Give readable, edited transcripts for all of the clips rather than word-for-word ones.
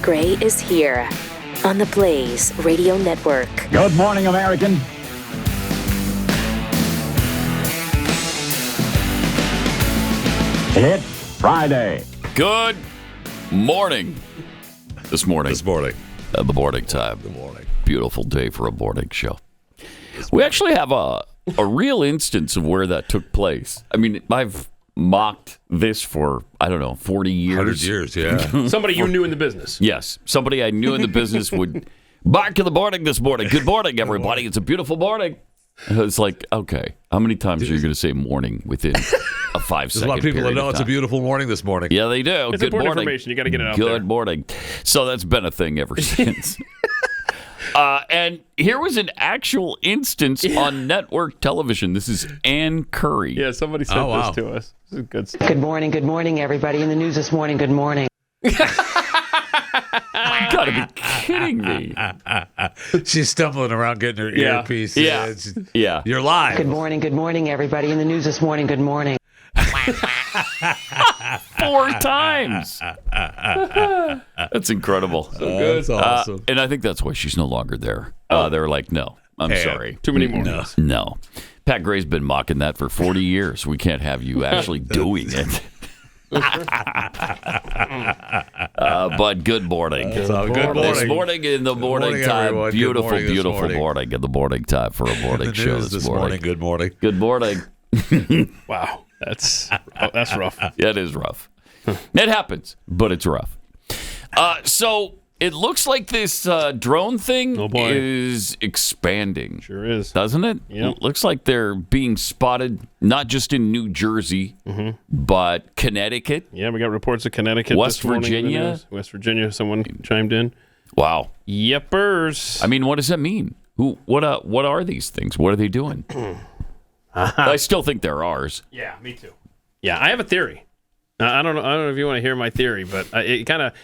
Gray is here on the Blaze Radio Network. Good morning, American. It's Friday. Good morning. This morning. The morning time. Good morning. Beautiful day for a morning show. We actually have a real instance of where that took place. I mean, I've mocked this for, 40 years. 100 years, yeah. Somebody you knew in the business. Yes. Somebody I knew in the business would bark in the morning this morning. Good morning, everybody. It's a beautiful morning. It's like, okay, how many times are you going to say morning within a 5-second period? There's a lot of people that know it's a beautiful morning this morning. Yeah, they do. It's Good important morning. information. You got to get it out there. Good morning. So that's been a thing ever since. And here was an actual instance on network television. This is Ann Curry. Yeah, somebody sent this to us. This is good stuff. Good morning, everybody. In the news this morning, good morning. You got to be kidding me. She's stumbling around getting her earpiece. Yeah. You're live. Good morning, everybody. In the news this morning, good morning. 4 times. That's incredible. So good. That's awesome. And I think that's why she's no longer there. They're like, no, I'm sorry. Too many mornings. No. Pat Gray's been mocking that for 40 years. We can't have you actually doing it. But good morning. Good morning. This morning in the morning time. Everyone. Beautiful, Good morning beautiful morning in the morning time for a morning show this morning. Good morning. Good morning. Wow. That's rough. Yeah, it is rough. It happens, but it's rough. So it looks like this drone thing is expanding. Sure is. Doesn't it? Yep. It looks like they're being spotted not just in New Jersey, but Connecticut. Yeah, we got reports of Connecticut. West this morning in the Virginia. news. West Virginia, someone chimed in. Wow. Yepers. I mean, what does that mean? What are these things? What are they doing? I still think they're ours. Yeah, me too. Yeah, I have a theory. I don't know if you want to hear my theory, but it kind of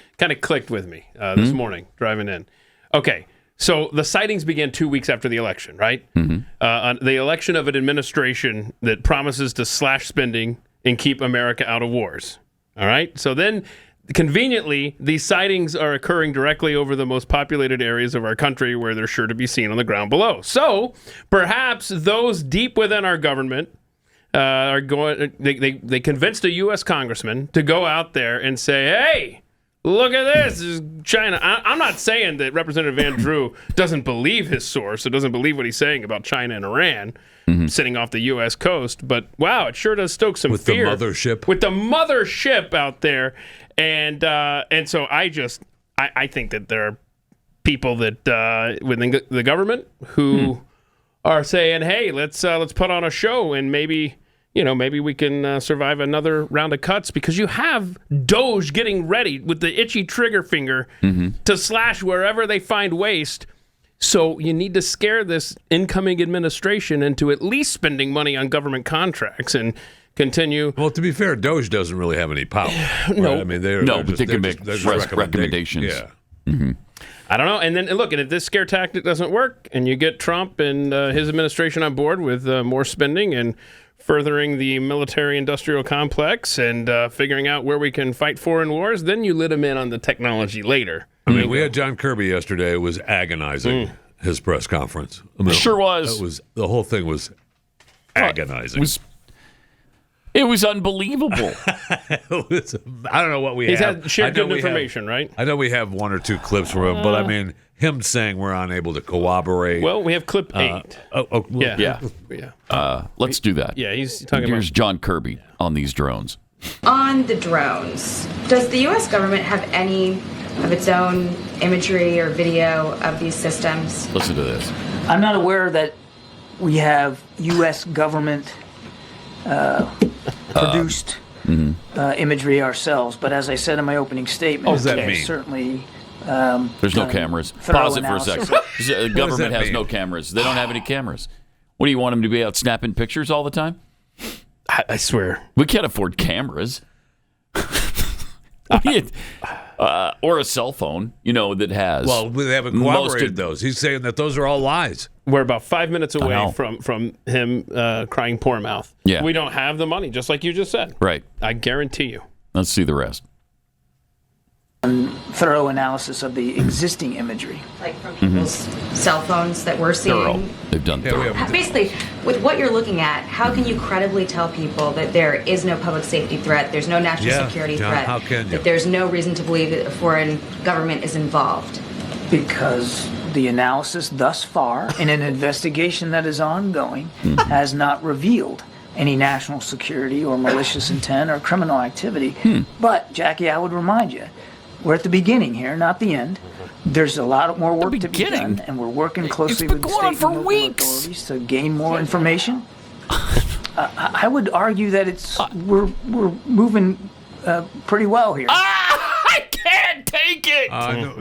clicked with me this morning driving in. Okay, so the sightings began 2 weeks after the election, right? The election of an administration that promises to slash spending and keep America out of wars. All right, so then conveniently, these sightings are occurring directly over the most populated areas of our country where they're sure to be seen on the ground below. So perhaps those deep within our government are going. They convinced a U.S. congressman to go out there and say, "Hey, look at this! This is China." I'm not saying that Representative Van Drew doesn't believe his source or doesn't believe what he's saying about China and Iran sitting off the U.S. coast, but wow, it sure does stoke some fear with the mothership out there. And so I think that there are people that within the government who are saying, hey, let's put on a show and maybe we can survive another round of cuts, because you have Doge getting ready with the itchy trigger finger to slash wherever they find waste. So you need to scare this incoming administration into at least spending money on government contracts and continue. Well, to be fair, Doge doesn't really have any power. No. Right? I mean, but they can make recommendations. Yeah. I don't know. And then look, and if this scare tactic doesn't work and you get Trump and his administration on board with more spending and furthering the military-industrial complex and figuring out where we can fight foreign wars, then you lit him in on the technology later. I mean, we had John Kirby yesterday. It was agonizing, his press conference. I mean, Sure was. The whole thing was agonizing. It was unbelievable. I don't know what we He's have. had shared good information, right? I know we have 1 or 2 clips from him, but I mean, him saying we're unable to corroborate. Well, we have clip 8. Yeah. Let's do that. Yeah, he's talking Here's about John Kirby on these drones. On the drones, does the U.S. government have any of its own imagery or video of these systems? Listen to this. I'm not aware that we have U.S. government produced imagery ourselves, but as I said in my opening statement, what does that mean? Certainly. There's no cameras. Pause it for a second. The government has mean? no cameras. They don't have any cameras. What do you want them to be out snapping pictures all the time? I swear. We can't afford cameras. Or a cell phone, that has. Well, they haven't corroborated those. He's saying that those are all lies. We're about 5 minutes away from him crying poor mouth. Yeah. We don't have the money, just like you just said. Right. I guarantee you. Let's see the rest. thorough analysis of the existing imagery. Like from people's cell phones that we're seeing. Thorough. They've done thorough. Basically, with what you're looking at, how can you credibly tell people that there is no public safety threat, there's no national security John, threat, how can you? that there's no reason to believe that a foreign government is involved? Because the analysis thus far, in an investigation that is ongoing, has not revealed any national security or malicious intent or criminal activity. But, Jackie, I would remind you, we're at the beginning here, not the end. There's a lot more work to be done, and we're working closely with the state and local authorities to gain more information. I would argue that we're moving pretty well here. I can't take it.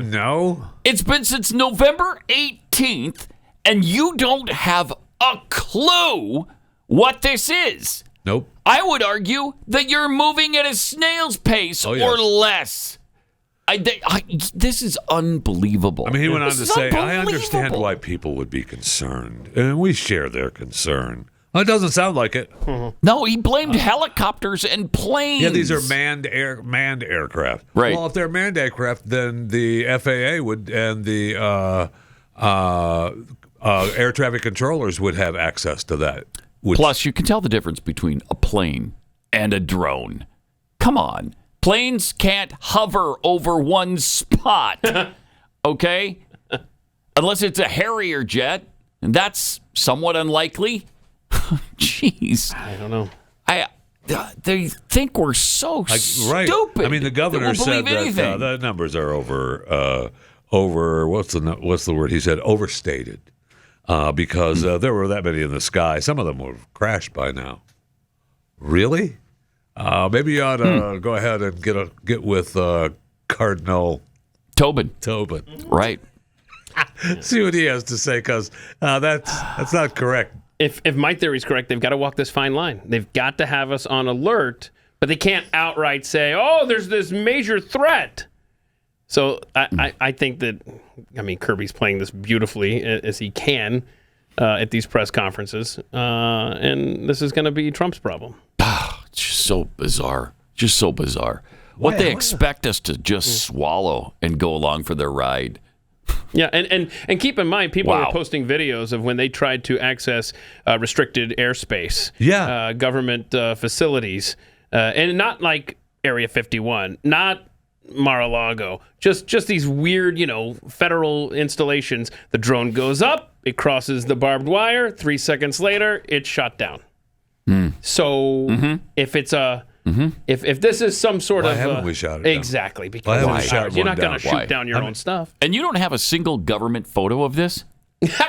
No. It's been since November 18th, and you don't have a clue what this is. Nope. I would argue that you're moving at a snail's pace or less. This is unbelievable. I mean, he went on to say, I understand why people would be concerned, and we share their concern. Well, it doesn't sound like it. No, he blamed helicopters and planes. Yeah, these are manned aircraft. Right. Well, if they're manned aircraft, then the FAA would and the air traffic controllers would have access to that. Plus, you can tell the difference between a plane and a drone. Come on. Planes can't hover over one spot, okay? Unless it's a Harrier jet, and that's somewhat unlikely. Jeez. I don't know. They think we're so stupid. I mean, the governor said that the numbers are over what's the word he said? Overstated. Because there were that many in the sky. Some of them would have crashed by now. Really? Maybe you ought to go ahead and get with Cardinal Tobin. Right. See what he has to say, because that's not correct. If my theory is correct, they've got to walk this fine line. They've got to have us on alert, but they can't outright say, "Oh, there's this major threat." So I think that, I mean, Kirby's playing this beautifully as he can at these press conferences, and this is going to be Trump's problem. It's just so bizarre. Just so bizarre. What they expect us to just swallow and go along for their ride. Yeah, and keep in mind, people are posting videos of when they tried to access restricted airspace, government facilities, and not like Area 51, not Mar-a-Lago, just these weird, federal installations. The drone goes up, it crosses the barbed wire, 3 seconds later, it's shot down. So if it's if this is some sort why of haven't we shot it down? Exactly, because you're not going to shoot down your own stuff. And you don't have a single government photo of this?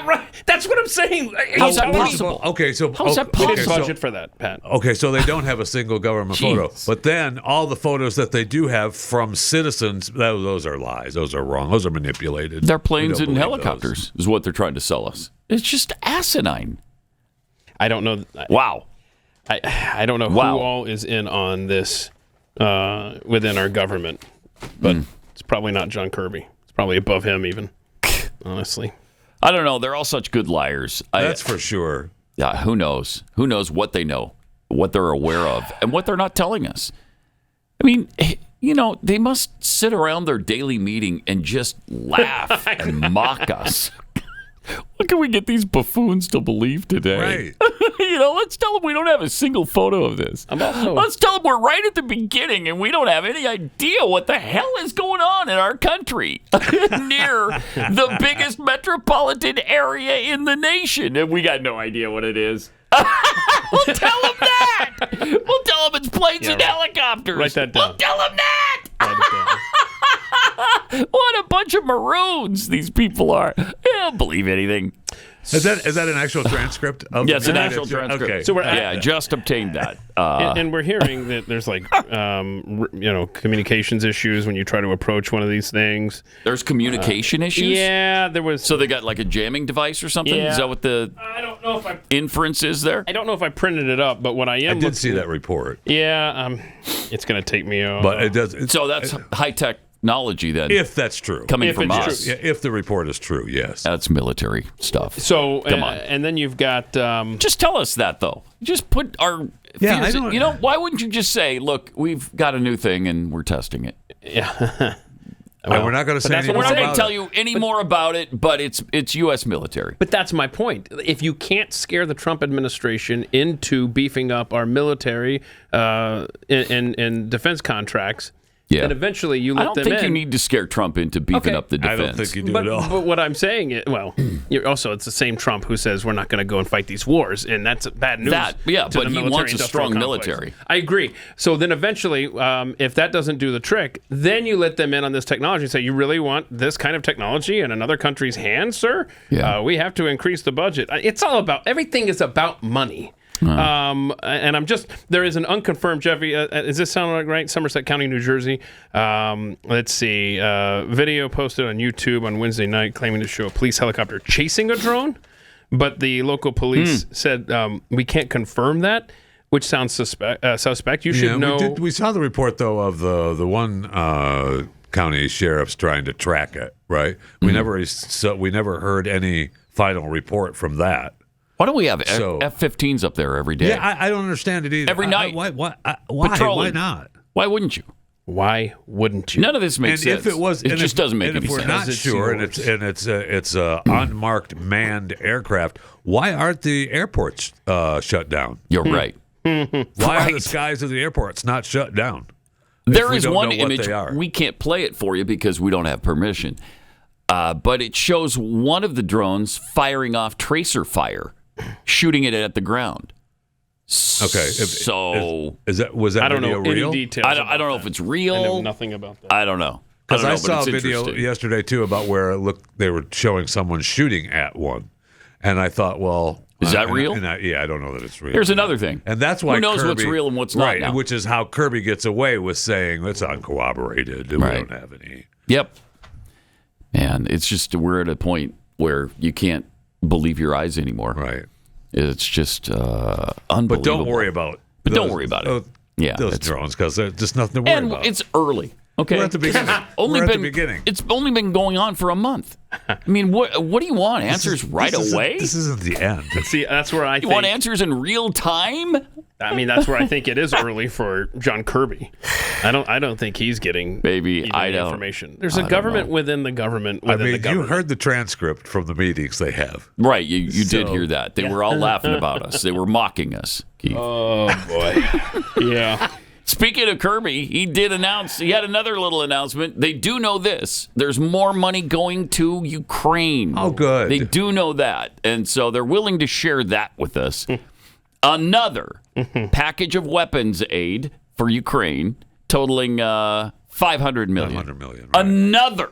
Right. That's what I'm saying. How's that possible? Okay, so how's that possible? We didn't budget for that, Pat. Okay, so they don't have a single government photo, but then all the photos that they do have from citizens, those are lies. Those are wrong. Those are manipulated. They're planes and helicopters, is what they're trying to sell us. It's just asinine. I don't know. Wow. I don't know who all is in on this within our government, but it's probably not John Kirby. It's probably above him even, honestly. I don't know. They're all such good liars. That's for sure. Yeah, who knows? Who knows what they know, what they're aware of, and what they're not telling us? I mean, they must sit around their daily meeting and just laugh and mock us. What can we get these buffoons to believe today? Right. Let's tell them we don't have a single photo of this. Let's tell them we're right at the beginning and we don't have any idea what the hell is going on in our country near the biggest metropolitan area in the nation. And we got no idea what it is. We'll tell them that. We'll tell them it's planes and helicopters. Write that down. We'll tell them that. Write it down. What a bunch of maroons these people are. They don't believe anything. Is that an actual transcript? Yes, an actual transcript. Okay. So I just obtained that. And we're hearing that there's communications issues when you try to approach one of these things. There's communication issues? Yeah, there was. So they got like a jamming device or something? Yeah. Is that what the inference is there? I don't know if I printed it up, but what I did see that report. Yeah, it's going to take me a... But it does. So that's high-tech technology then. If that's true. Coming from us. Yeah, if the report is true, yes. That's military stuff. So, come on. And then you've got... just tell us that, though. Just put our... Yeah, fears why wouldn't you just say, look, we've got a new thing and we're testing it? Yeah. Well, we're not going to say anything. We're not going to about tell it. you any more about it, but it's U.S. military. But that's my point. If you can't scare the Trump administration into beefing up our military and defense contracts, then eventually you let them in. I don't think you need to scare Trump into beefing up the defense. I don't think you do at all. But what I'm saying is, it's the same Trump who says we're not going to go and fight these wars, and that's bad news. But he wants a strong military. I agree. So then eventually, if that doesn't do the trick, then you let them in on this technology and say, you really want this kind of technology in another country's hands, sir? Yeah. We have to increase the budget. It's all about, everything is about money. And there is an unconfirmed, Jeffy, does this sound like right? Somerset County, New Jersey. Let's see. Video posted on YouTube on Wednesday night claiming to show a police helicopter chasing a drone. But the local police said, we can't confirm that, which sounds suspect. You should know. We saw the report, though, of the one county sheriff's trying to track it, right? We never heard any final report from that. Why don't we have F-15s up there every day? Yeah, I don't understand it either. Every night. Why? Patrolling. Why not? Why wouldn't you? Why wouldn't you? None of this makes sense. If it was, it just doesn't make any sense. If we're not sure, and it's a unmarked manned aircraft, why aren't the airports shut down? You're right. Why are the skies of the airports not shut down? There is one image. We can't play it for you because we don't have permission. But it shows one of the drones firing off tracer fire, shooting it at the ground. Okay. Was that I don't video know real? any details. I don't know if it's real. I know nothing about that. I don't know. Because I saw a video yesterday, too, about where they were showing someone shooting at one. And I thought, well... Is that real? I don't know that it's real. Here's another thing. And that's why who knows Kirby, what's real and what's not right, now. which is how Kirby gets away with saying it's uncorroborated. We don't have any. Yep. And it's just we're at a point where you can't believe your eyes anymore. Right. It's just unbelievable. But don't worry about it. Those drones, because there's just nothing to worry about. And it's early. Okay. We're at the beginning. The beginning. It's only been going on for a month. I mean, what do you want? Answers right away? This isn't the end. See, that's where I think... You want answers in real time? I mean, that's where I think it is early for John Kirby. I don't think he's getting information. There's a government within the government within the government. You heard the transcript from the meetings they have. Right, you did hear that. They were all laughing about us. They were mocking us, Keith. Oh, boy. Yeah. Speaking of Kirby, he had another little announcement. They do know this. There's more money going to Ukraine. Oh, good. They do know that. And so they're willing to share that with us. Another package of weapons aid for Ukraine totaling $500 million. $500 million. Right. Another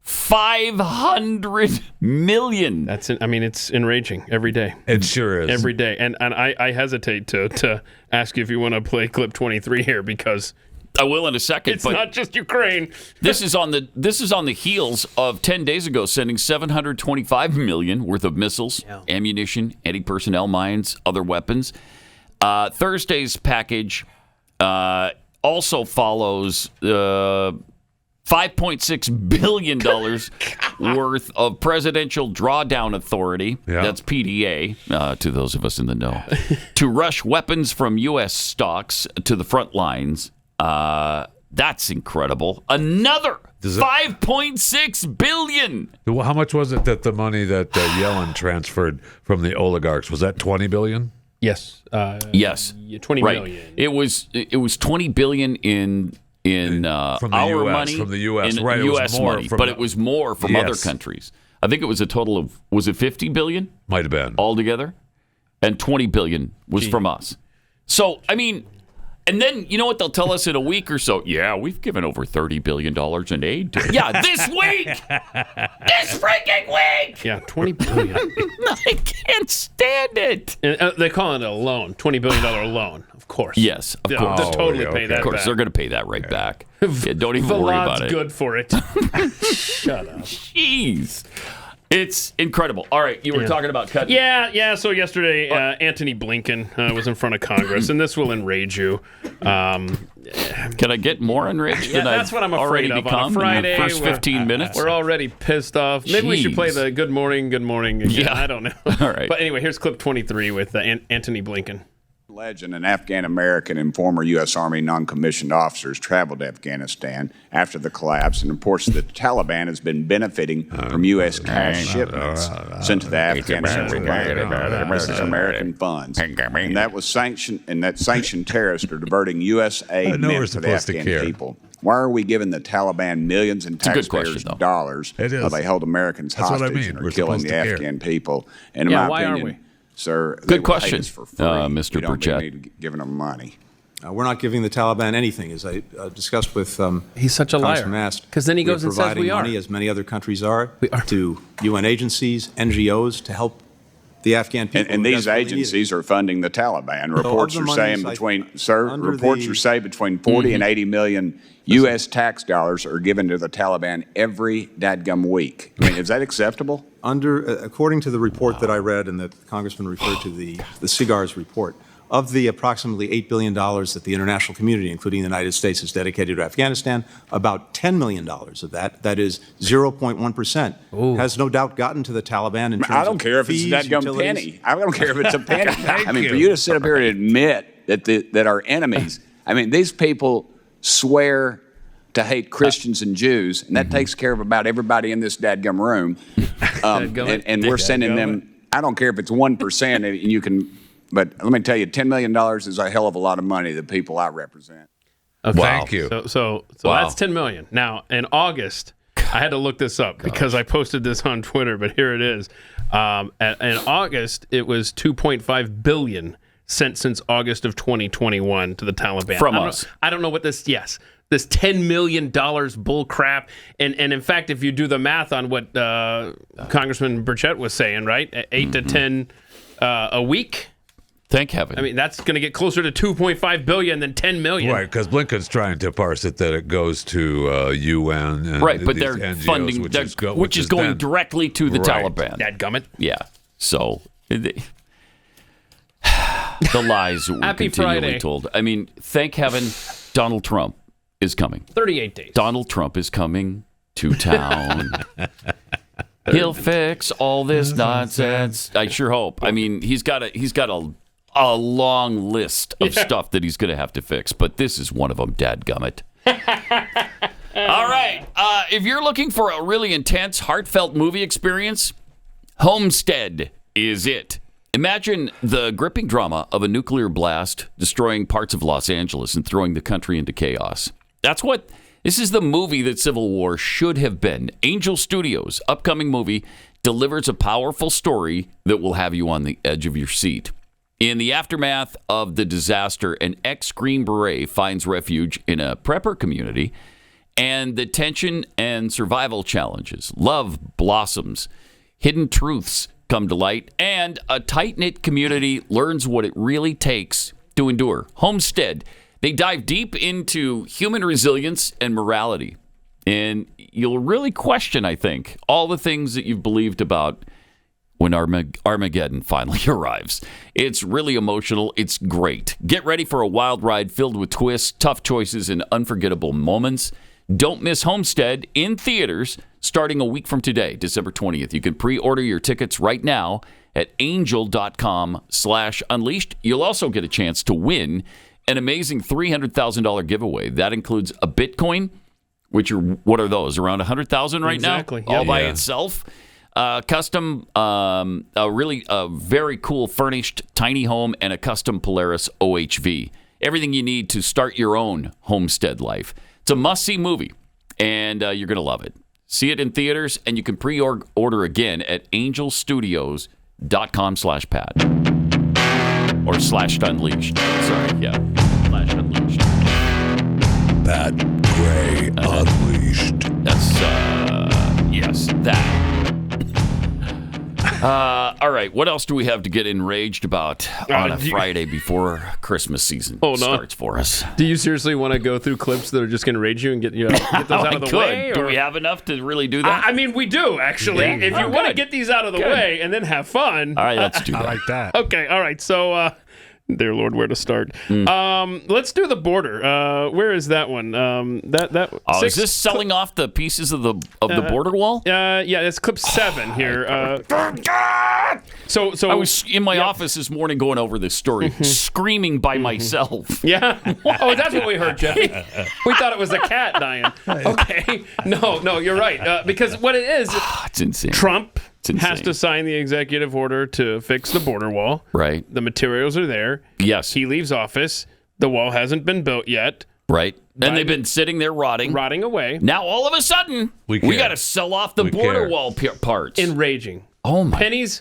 $500 million. It's enraging every day. It sure is. Every day. And I hesitate to ask you if you want to play clip 23 here because I will in a second. It's not just Ukraine. This is on the heels of 10 days ago sending $725 million worth of missiles, ammunition, anti-personnel mines, other weapons. Thursday's package also follows $5.6 billion worth of Presidential Drawdown Authority, that's PDA, to those of us in the know, to rush weapons from U.S. stocks to the front lines. That's incredible. Another $5.6 billion. How much was it that the money that Yellen transferred from the oligarchs, was that $20 billion? Yes. Yes. $20 million. It was $20 billion in from the our US, money, from the U.S., in right? U.S. money, but it was more from other countries. I think it was a total of, was it $50 billion? Might have been. Altogether? And $20 billion was from us. So, I mean, and then, you know what they'll tell us in a week or so? Yeah, we've given over $30 billion in aid. This week! This freaking week! Yeah, $20 billion. I can't stand it. And, they call it a loan, $20 billion loan. Of course. Yes, of course. They'll totally pay that back. Of course, they're going to pay that right back. Yeah, don't even worry about it. good for it. Shut up. Jeez. It's incredible. All right, you were talking about cutting. Yeah. So yesterday, Antony Blinken was in front of Congress, and this will enrage you. Can I get more enraged than that's what I'm afraid of. become On a Friday, in the first 15 minutes? We're already pissed off. Maybe we should play the good morning again. Yeah. I don't know. All right. But anyway, here's clip 23 with Antony Blinken. Legend, an Afghan-American and former U.S. Army non-commissioned officers traveled to Afghanistan after the collapse and reports that the Taliban has been benefiting from U.S. cash shipments sent to the Afghanistan American funds. And that sanctioned terrorists are diverting U.S. aid meant to the Afghan people. Why are we giving the Taliban millions in taxpayers' dollars while they held Americans hostage and are killing the Afghan people? And in my opinion, sir, good question, Mr. Burchett. Need giving them money. We're not giving the Taliban anything, as I discussed with. He's such a liar. Because then he goes and says we are. Money, as many other countries are, to UN agencies, NGOs to help the Afghan people. And these agencies are funding the Taliban. Reports are saying between 40 and 80 million U.S. tax dollars are given to the Taliban every dadgum week. I mean, is that acceptable? According to the report that I read and that the Congressman referred to, the CIGAR's report, of the approximately $8 billion that the international community, including the United States, has dedicated to Afghanistan, about $10 million of that is 0.1%, has no doubt gotten to the Taliban in terms of I don't care if it's that gum penny. I don't care if it's a penny. I mean, for you to sit up here and admit that our enemies, I mean, these people swear to hate Christians and Jews, and that takes care of about everybody in this dadgum room. And we're sending them, I don't care if it's 1%, and you can, but let me tell you, $10 million is a hell of a lot of money to the people I represent. Okay. Wow. Thank you. So that's $10 million. Now, in August, I had to look this up because I posted this on Twitter, but here it is. In August, it was $2.5 billion sent since August of 2021 to the Taliban. From us. I don't know what this $10 million bull crap. And in fact, if you do the math on what Congressman Burchett was saying, right, 8 to 10 a week. Thank heaven. I mean, that's going to get closer to $2.5 billion than $10 million. Right, because Blinken's trying to parse it that it goes to UN. And right, but they're NGOs, funding, which is going directly to the Taliban. Dadgummit. Yeah. So the lies that we're continually told. I mean, thank heaven Donald Trump is coming. 38 days. Donald Trump is coming to town. He'll fix all this nonsense. I sure hope. I mean, he's got a long list of stuff that he's going to have to fix, but this is one of them, dadgummit. All right. If you're looking for a really intense, heartfelt movie experience, Homestead is it. Imagine the gripping drama of a nuclear blast destroying parts of Los Angeles and throwing the country into chaos. This is the movie that Civil War should have been. Angel Studios' upcoming movie delivers a powerful story that will have you on the edge of your seat. In the aftermath of the disaster, an ex-Green Beret finds refuge in a prepper community, and the tension and survival challenges, love blossoms, hidden truths come to light, and a tight-knit community learns what it really takes to endure. Homestead. They dive deep into human resilience and morality. And you'll really question, I think, all the things that you've believed about when Armageddon finally arrives. It's really emotional. It's great. Get ready for a wild ride filled with twists, tough choices, and unforgettable moments. Don't miss Homestead in theaters starting a week from today, December 20th. You can pre-order your tickets right now at angel.com/unleashed. You'll also get a chance to win an amazing $300,000 giveaway. That includes a Bitcoin, which are, what are those? Around 100,000 right now? All by itself. Custom, a very cool furnished tiny home, and a custom Polaris OHV. Everything you need to start your own homestead life. It's a must-see movie, and you're going to love it. See it in theaters, and you can pre-order again at angelstudios.com/Pat. Or /unleashed. Sorry, yeah. /unleashed. Pat Gray Unleashed. That's, yes, that. All right, what else do we have to get enraged about on a Friday before Christmas season starts for us? Do you seriously want to go through clips that are just going to rage you and get those out of the way? Do we have enough to really do that? I mean, we do, actually. Yeah. If you want to get these out of the way and then have fun. All right, let's do that. I like that. Okay, all right. So Dear Lord, where to start? Let's do the border. Where is that one? Is this selling off the pieces of the border wall? Yeah, it's clip 7 here. So I was in my office this morning going over this story, screaming by myself. Yeah. Oh, that's what we heard, Jeffy. We thought it was a cat dying. Okay. No, you're right. Because what it is, it's insane. Trump has to sign the executive order to fix the border wall. Right. The materials are there. Yes. He leaves office. The wall hasn't been built yet. Right. And they've been sitting there rotting away. Now, all of a sudden, we got to sell off the border wall parts. Enraging. Oh, my. Pennies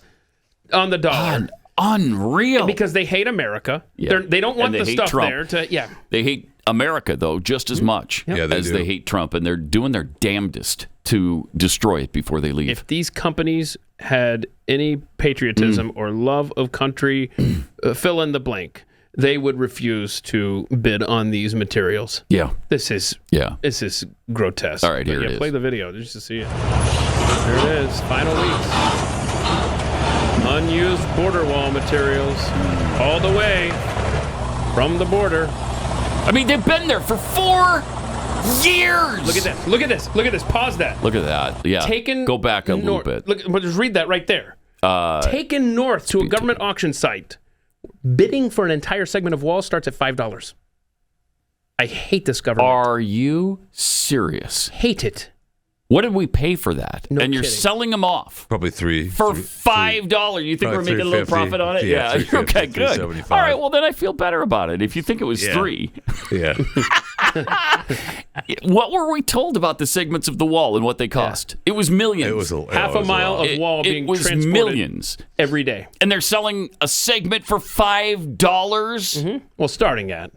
on the dollar. Unreal. Because they hate America. Yeah. They don't want the stuff Trump. there to, yeah. They hate America, though, just as much as they hate Trump. And they're doing their damnedest to destroy it before they leave. If these companies had any patriotism or love of country, fill in the blank, they would refuse to bid on these materials. Yeah. This is grotesque. All right, here it is. Play the video just to see it. There it is. Final weeks. Unused border wall materials all the way from the border. I mean, they've been there for 4 years. Look at this. Look at this. Look at this. Pause that. Look at that. Yeah. Go back a little bit. Look, just read that right there. Taken north to a government auction site. Bidding for an entire segment of wall starts at $5. I hate this government. Are you serious? Hate it. What did we pay for that? No and you're kidding. selling them off. Probably $3. For $5. You think we're making a little profit on it? Yeah. Okay, good. All right, well, then I feel better about it. If you think it was $3. Yeah. What were we told about the segments of the wall and what they cost? It was millions. It was half a mile of wall being transported millions every day. And they're selling a segment for $5? Mm-hmm. Well, starting at.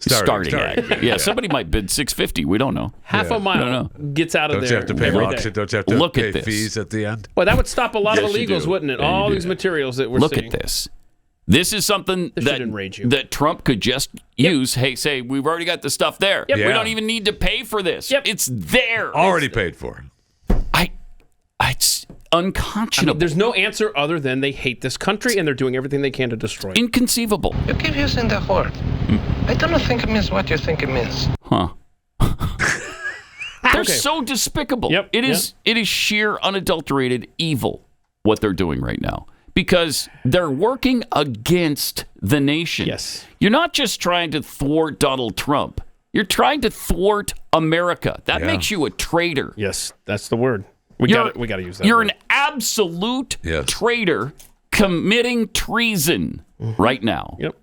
Yeah, somebody might bid $6.50. We don't know. Half a mile gets out of there. Don't you have to pay auction? Don't you have to pay fees at the end? Well, that would stop a lot of illegals, wouldn't it? All these materials that we're seeing. Look at this. This is something that Trump could just use. Hey, say, we've already got the stuff there. Yep. We don't even need to pay for this. Yep. It's there. Already paid for. It's unconscionable. I mean, there's no answer other than they hate this country and they're doing everything they can to destroy it. Inconceivable. You keep using that word. I don't think it means what you think it means. Huh. They're so despicable. Yep. It is sheer unadulterated evil what they're doing right now. Because they're working against the nation. Yes. You're not just trying to thwart Donald Trump. You're trying to thwart America. That makes you a traitor. Yes, that's the word. We got to use that. You're word. an absolute traitor committing treason right now. Yep.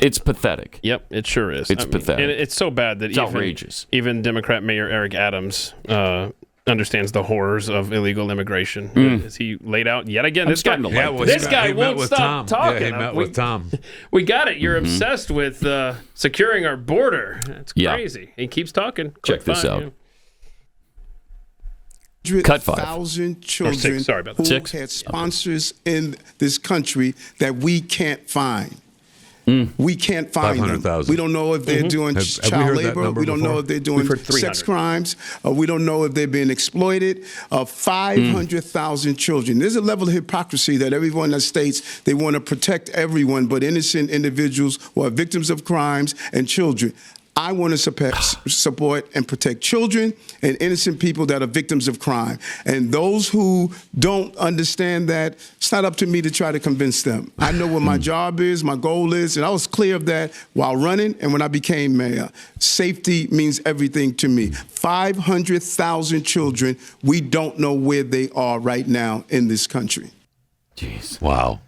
It's pathetic. Yep, it sure is. It's pathetic. And it's so bad that outrageous. Even Democrat Mayor Eric Adams understands the horrors of illegal immigration. As he laid out yet again, this guy won't stop talking. Yeah, he met with Tom. We got it. You're obsessed with securing our border. It's crazy. He keeps talking. Check this out. Cut 5,000 children who had sponsors in this country that we can't find. We can't find them. We don't know if they're doing child labor. We don't know if they're doing sex crimes. We don't know if they're being exploited. 500,000 children. There's a level of hypocrisy that everyone that states they want to protect everyone, but innocent individuals who are victims of crimes and children. I want to support and protect children and innocent people that are victims of crime. And those who don't understand that, it's not up to me to try to convince them. I know what my job is, my goal is, and I was clear of that while running and when I became mayor. Safety means everything to me. 500,000 children, we don't know where they are right now in this country. Jeez. Wow.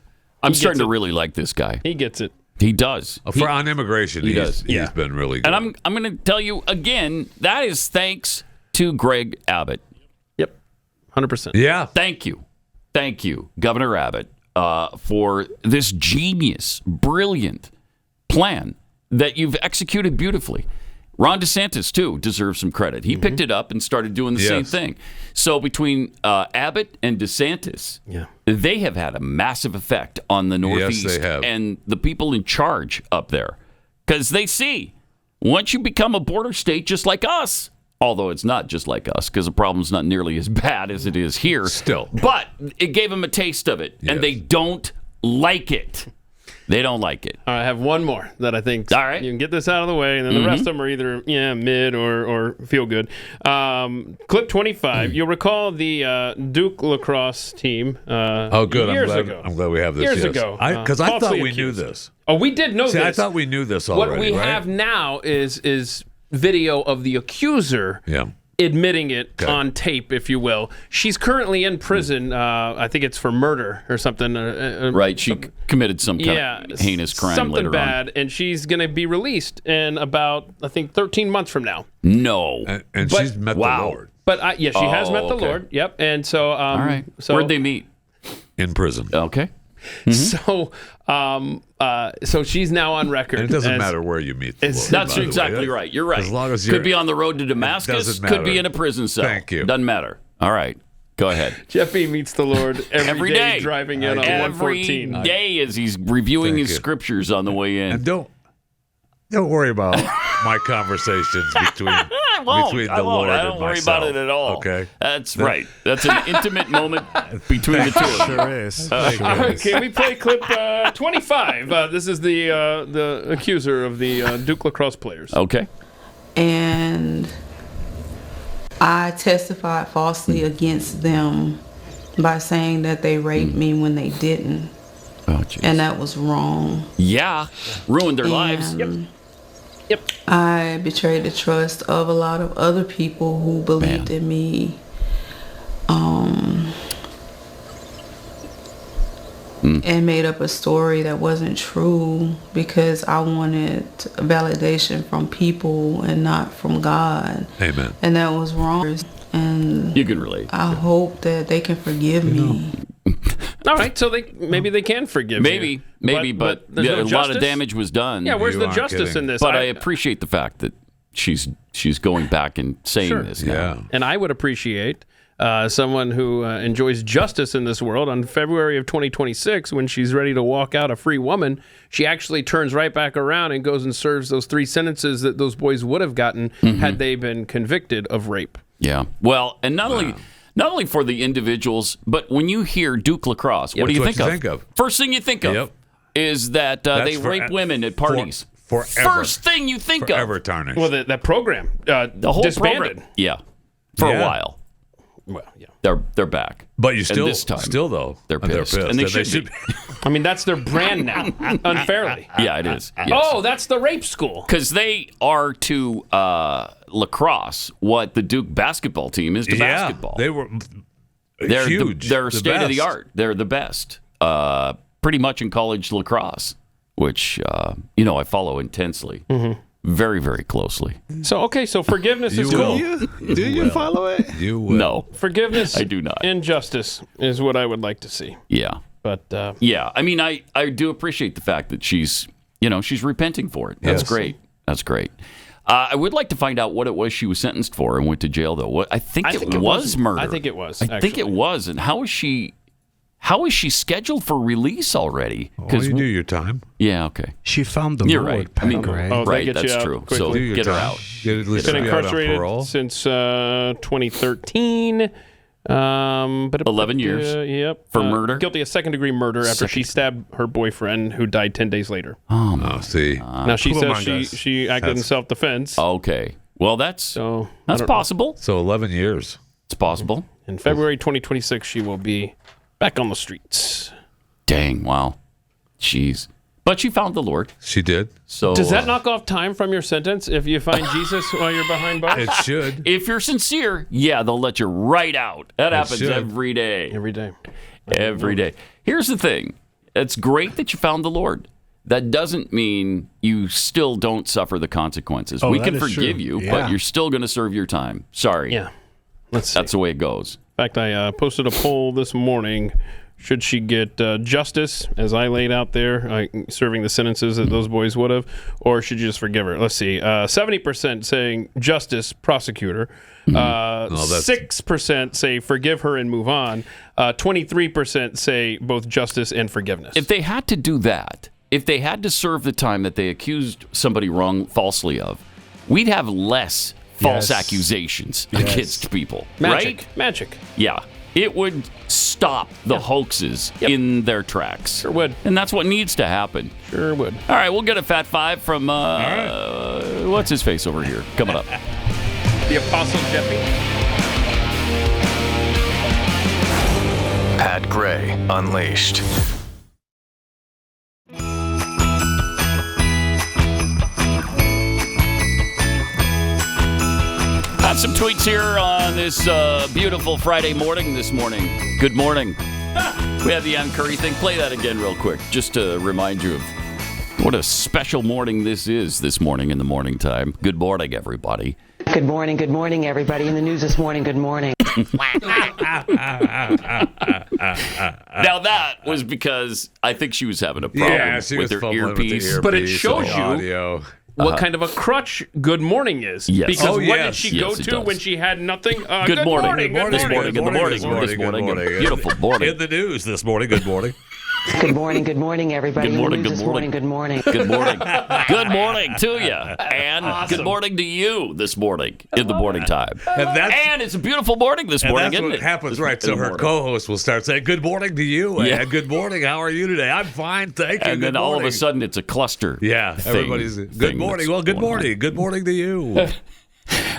I'm starting to really like this guy. He gets it. He does. On immigration, he's been really good. And I'm going to tell you again, that is thanks to Greg Abbott. Yep, 100%. Yeah. Thank you, Governor Abbott, for this genius, brilliant plan that you've executed beautifully. Ron DeSantis, too, deserves some credit. He picked it up and started doing the same thing. So between Abbott and DeSantis, they have had a massive effect on the Northeast and the people in charge up there. Because they see, once you become a border state just like us, although it's not just like us, because the problem's not nearly as bad as it is here. Still. But it gave them a taste of it, and they don't like it. They don't like it. All right, I have one more that I think all right. you can get this out of the way, and then the rest of them are either mid or feel good. Clip 25. You'll recall the Duke Lacrosse team. Good. Years ago. I'm glad we have this. Years ago. Because I thought we accused. knew this. Oh, we did know this. I thought we knew this already. What we have now is video of the accuser. Yeah. Admitting it on tape, if you will. She's currently in prison. I think it's for murder or something. Right. She committed some kind of heinous crime something later bad, on. and she's going to be released in about, I think, 13 months from now. No. And she's met the Lord. But she has met the Lord. Yep. And so, all right. So where'd they meet? In prison. Okay. So, so she's now on record. And it doesn't matter where you meet the Lord. That's exactly right. You're right. As long as could be on the road to Damascus. Could be in a prison cell. Thank you. Doesn't matter. All right. Go ahead. Jeffy meets the Lord every day driving in on 114. Every day as he's reviewing his scriptures on the way in. And don't worry about my conversations between the Lord and myself. I don't worry about it at all. Okay, that's right. That's an intimate moment between the two of them. Sure is. Can we play clip 25? This is the accuser of the Duke Lacrosse players. Okay. And I testified falsely against them by saying that they raped me when they didn't. Oh, geez. And that was wrong. Yeah. Ruined their lives. Yep. I betrayed the trust of a lot of other people who believed in me. And made up a story that wasn't true because I wanted validation from people and not from God. Amen. And that was wrong. And you can relate. I hope that they can forgive me. All right, so maybe they can forgive you. Maybe, but no a lot of damage was done. Yeah, where's the justice in this? But I appreciate the fact that she's going back and saying this now. Yeah. And I would appreciate someone who enjoys justice in this world. On February of 2026, when she's ready to walk out a free woman, she actually turns right back around and goes and serves those 3 sentences that those boys would have gotten had they been convicted of rape. Yeah. Well, and not only for the individuals, but when you hear Duke Lacrosse, what do you think of? First thing you think of is that they rape women at parties. Forever. First thing you think forever of. Tarnished. Well, that program, the whole disbanded. program. Yeah. For a while. Well, yeah. They're back. But you this time, though, they're pissed. And they should be. I mean, that's their brand now, unfairly. Yeah, it is. Yes. Oh, that's the rape school. Because they are to lacrosse what the Duke basketball team is to basketball. They were huge. They're the state of the best. art. They're the best. Pretty much in college lacrosse, which I follow intensely. Very, very closely. So forgiveness is cool. Do you follow it? You will. No. Forgiveness I do not. And justice is what I would like to see. Yeah. But yeah, I mean, I do appreciate the fact that she's repenting for it. That's great. That's great. I would like to find out what it was she was sentenced for and went to jail, though. I think it was murder. I think it was. I think it was. And how is she scheduled for release already? Because you do your time. Yeah, okay. She found the You're Lord, right. I mean, right, that's true. Quickly. So get her out. She's been incarcerated since 2013. 11 years. Yep. For murder? Guilty of second-degree murder after she stabbed her boyfriend, who died 10 days later. Oh, see. Now she says she acted in self-defense. Okay. Well, that's possible. So 11 years. It's possible. In February 2026, she will be back on the streets. Dang! Wow. Jeez. But she found the Lord. She did. So does that knock off time from your sentence if you find Jesus while you're behind bars? It should. If you're sincere, they'll let you right out. That happens every day. Every day. Every day. Here's the thing. It's great that you found the Lord. That doesn't mean you still don't suffer the consequences. We can forgive you, but you're still going to serve your time. Sorry. Yeah. Let's see. That's the way it goes. In fact, I posted a poll this morning. Should she get justice, as I laid out there, serving the sentences that those boys would have, or should you just forgive her? Let's see. 70% saying justice, prosecutor. 6% say forgive her and move on. 23% say both justice and forgiveness. If they had to do that, if they had to serve the time that they accused somebody falsely of, we'd have less false accusations against people. Magic. Right? Magic. Yeah. It would stop the hoaxes in their tracks. Sure would. And that's what needs to happen. Sure would. All right, we'll get a Fat Five from, what's his face over here? Coming up. The Apostle Jeffy. Pat Gray Unleashed. Got some tweets here on this beautiful Friday morning this morning. Good morning. We have the Ann Curry thing. Play that again real quick, just to remind you of what a special morning this is this morning in the morning time. Good morning, everybody. Good morning, everybody. In the news this morning, good morning. Now that was because I think she was having a problem with her earpiece. But it shows you audio. What kind of a crutch good morning is. Yes. Because what did she go to when she had nothing? Good morning. This morning. Beautiful morning. In the news this morning. Good morning. Good morning, everybody. Good morning, In the news good this morning. Good morning. Good morning. Good morning to you. And good morning to you this morning in the morning time. And it's a beautiful morning this morning, that's isn't what it? happens, right? So her co-host will start saying, good morning to you. Yeah. And good morning. How are you today? I'm fine. Thank you. And then all of a sudden it's a cluster. Yeah. Everybody's good morning. Well, good morning. Good morning to you.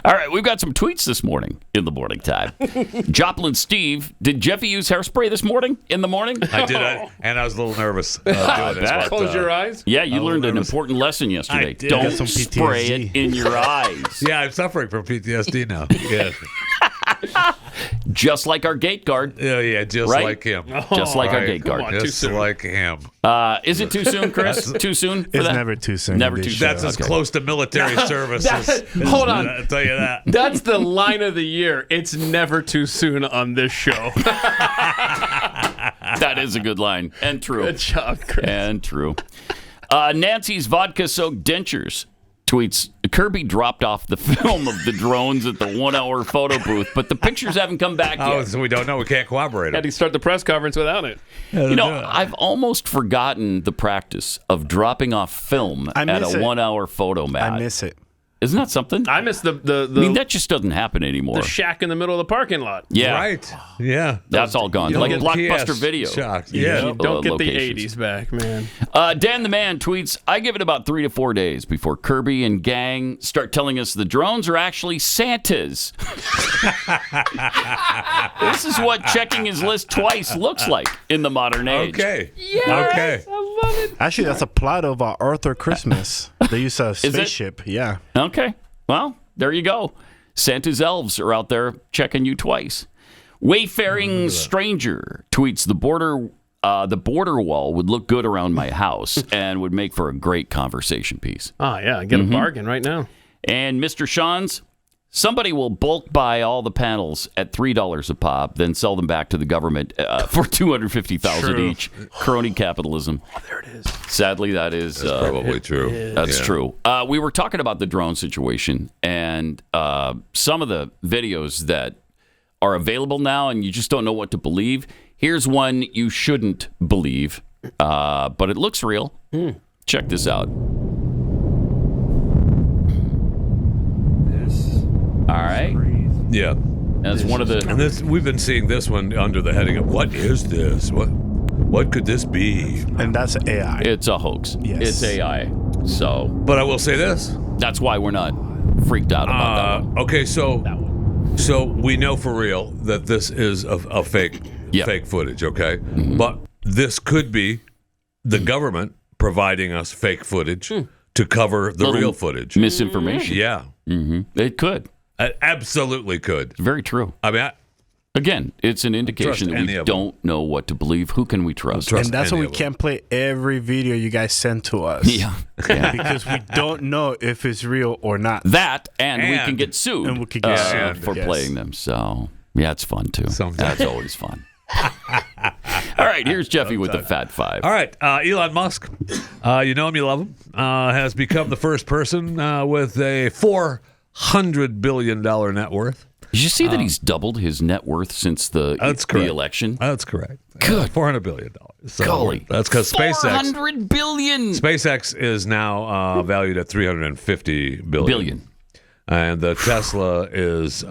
All right, we've got some tweets this morning in the morning time. Joplin Steve, did Jeffy use hairspray this morning in the morning? I did, and I was a little nervous doing this. Close your eyes. Yeah, you learned an important lesson yesterday. I did. Don't Got some spray PTSD. it in your eyes. Yeah, I'm suffering from PTSD now. Yeah. Just like our gate guard. Yeah, just right? like him. Just like our gate guard. Just like him. Is it too soon, Chris? Too soon for It's that? never too soon. Never too soon. That's as close to military service as hold on. I'll tell you that. That's the line of the year. It's never too soon on this show. That is a good line. And true. Good job, Chris. And true. Nancy's vodka-soaked dentures tweets, Kirby dropped off the film of the drones at the 1 hour photo booth, but the pictures haven't come back yet. Oh, so we don't know. We can't cooperate. Had to start the press conference without it. You know, I've almost forgotten the practice of dropping off film at a 1 hour photo, Matt. I miss it. Isn't that something? I miss the I mean, that just doesn't happen anymore. the shack in the middle of the parking lot. Yeah. Right. Yeah. That's all gone. You Like don't Blockbuster get Video. shocked. Yeah. Don't get locations. the 80s back, man. Dan the Man tweets, I give it about 3 to 4 days before Kirby and gang start telling us the drones are actually Santas. This is what checking his list twice looks like in the modern age. Okay. Yes, Okay. I love it. Actually, that's a plot of Arthur Christmas. They use a it? spaceship. Yeah. Okay. Well, there you go. Santa's elves are out there checking you twice. Wayfaring stranger tweets, the border wall would look good around my house and would make for a great conversation piece. Oh, yeah. Get a bargain right now. And Mr. Sean's, somebody will bulk buy all the panels at $3 a pop, then sell them back to the government for $250,000 each. Crony capitalism. Oh, there it is. Sadly, that is Probably true. That's true. We were talking about the drone situation and some of the videos that are available now, and you just don't know what to believe. Here's one you shouldn't believe, but it looks real. Check this out. All right. Yeah. That's one of the. And this, we've been seeing this one under the heading of, what is this? What could this be? And that's AI. It's a hoax. Yes. It's AI. So. But I will say this. That's why we're not freaked out about that one. Okay, so we know for real that this is a fake footage, okay? But this could be the government providing us fake footage to cover the real footage. Misinformation. Yeah. It could. It absolutely could. It's very true. I mean, again, it's an indication that we don't know what to believe. Who can we trust? And that's why we can't play every video you guys send to us. Yeah. Because we don't know if it's real or not. That, and we can get sued, And we can get sued. for Yes. playing them. So, yeah, it's fun, too. Sometimes. That's always fun. All right, here's Jeffy with the Fat Five. All right, Elon Musk, you know him, you love him, has become the first person with a $400 billion net worth. Did you see that he's doubled his net worth since the election? That's correct. Good. $400 billion. So Golly. that's because SpaceX. $400 billion. SpaceX is now valued at $350 billion. And the Tesla is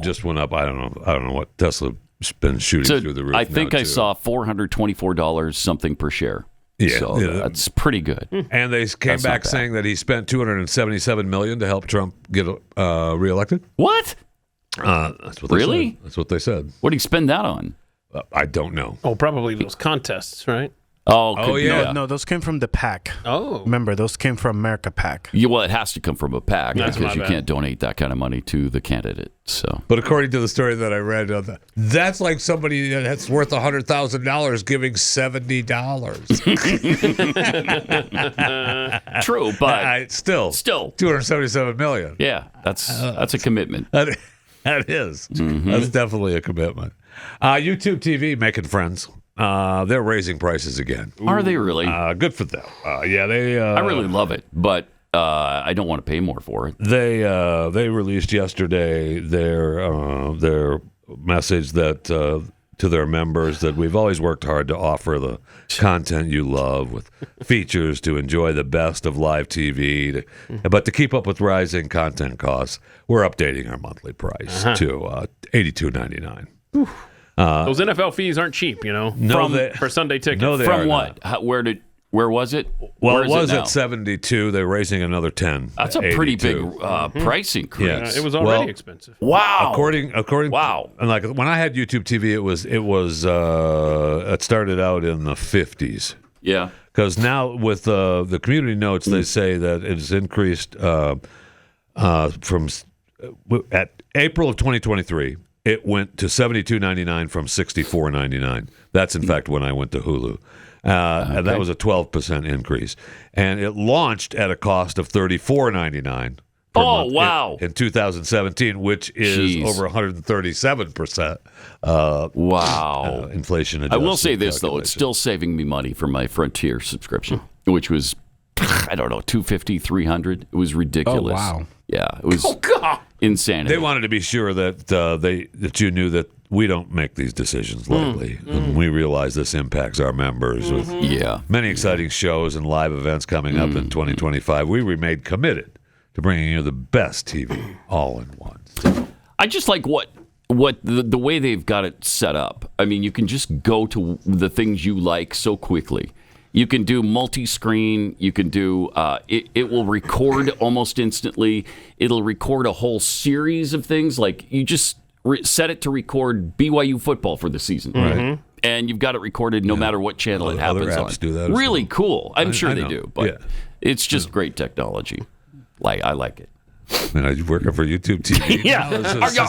just went up. I don't know what Tesla been shooting through the roof. I think now, I too. saw $424 something per share. Yeah, so that's pretty good. And they came back saying that he spent $277 million to help Trump get reelected. What? That's what really? They said. That's what they said. What did he spend that on? I don't know. Oh, probably those contests, right? Oh, yeah. No, those came from the PAC. Oh. Remember, those came from America PAC. Yeah, well, it has to come from a PAC That's because you my bad. can't donate that kind of money to the candidate. So, But according to the story that I read, that's like somebody that's worth $100,000 giving $70. True, but still $277 million. Yeah, that's a commitment. That is. Mm-hmm. That's definitely a commitment. YouTube TV making friends. They're raising prices again. Are they really? Good for them. Yeah, they. I really love it, but I don't want to pay more for it. They released yesterday their message that to their members that we've always worked hard to offer the content you love with features to enjoy the best of live TV, but to keep up with rising content costs, we're updating our monthly price to $82.99. Those NFL fees aren't cheap, for Sunday tickets. No, they From are what? not. Where was it? Well, Where it is was now? at 72. They're raising another 10. That's a pretty big price increase. Yes. It was already expensive. Wow. According and like when I had YouTube TV, it started out in the 50s. Yeah. Because now with the community notes, they say that it's increased from at April of 2023. It went to $72.99 from $64.99. That's in fact when I went to Hulu. And that was a 12% increase. And it launched at a cost of $34.99 per month wow. in 2017, which is over 137%. Wow. Inflation adjusted. I will say this, though. It's still saving me money for my Frontier subscription, which was, I don't know, $250, $300. It was ridiculous. Oh, wow. Yeah, it was insanity. They wanted to be sure that that you knew that we don't make these decisions lightly. And we realize this impacts our members with many exciting shows and live events coming up in 2025. We remain committed to bringing you the best TV all in one. I just like what the way they've got it set up. I mean, you can just go to the things you like so quickly. You can do multi-screen. You can do it will record almost instantly. It'll record a whole series of things. Like you just set it to record BYU football for the season, Right. and you've got it recorded no matter what channel it happens other on. apps do that as Really well. cool. I'm sure I they know. do, but it's just great technology. I like it. And I'm working for YouTube TV. Yeah. Now. Are you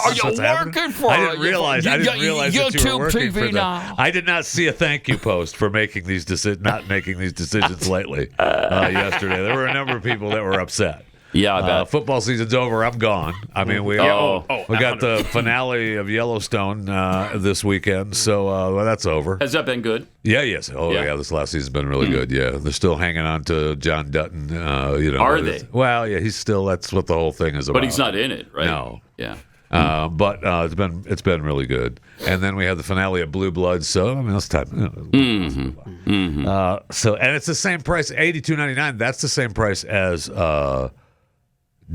working for I didn't realize that you were YouTube working for TV them. now? I did not see a thank you post for making these not making these decisions lately. Yesterday, there were a number of people that were upset. Yeah, I bet. Football season's over. I'm gone. I mean, we got the finale of Yellowstone this weekend, so that's over. Has that been good? Yeah, yes. Oh, yeah. This last season's been really good. Yeah, they're still hanging on to John Dutton. Are they? Well, yeah, he's still. That's what the whole thing is about. But he's not in it, right? No. Yeah. But it's been really good. And then we have the finale of Blue Bloods. So I mean, it's time. So and it's the same price, $82.99. That's the same price as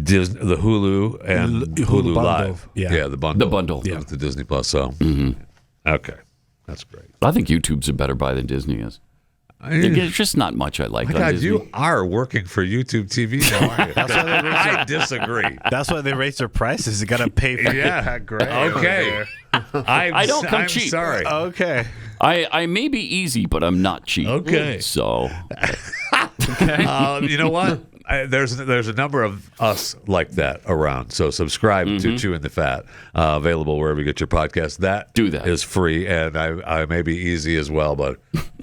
Disney, the Hulu and Hulu bundle. Live. Yeah. The bundle. The bundle. With the Disney Plus. So okay, that's great. I think YouTube's a better buy than Disney is. There's just not much I like. My on God, Disney. you are working for YouTube TV now, aren't you? I disagree. That's why they raise their prices. You got to pay for it. Yeah, great. Okay. I don't come cheap. I'm sorry. Okay. I may be easy, but I'm not cheap. Okay. So. You know what? There's a number of us like that around. So subscribe to Chewing the Fat, available wherever you get your podcast. Do that. Is free, and I may be easy as well, but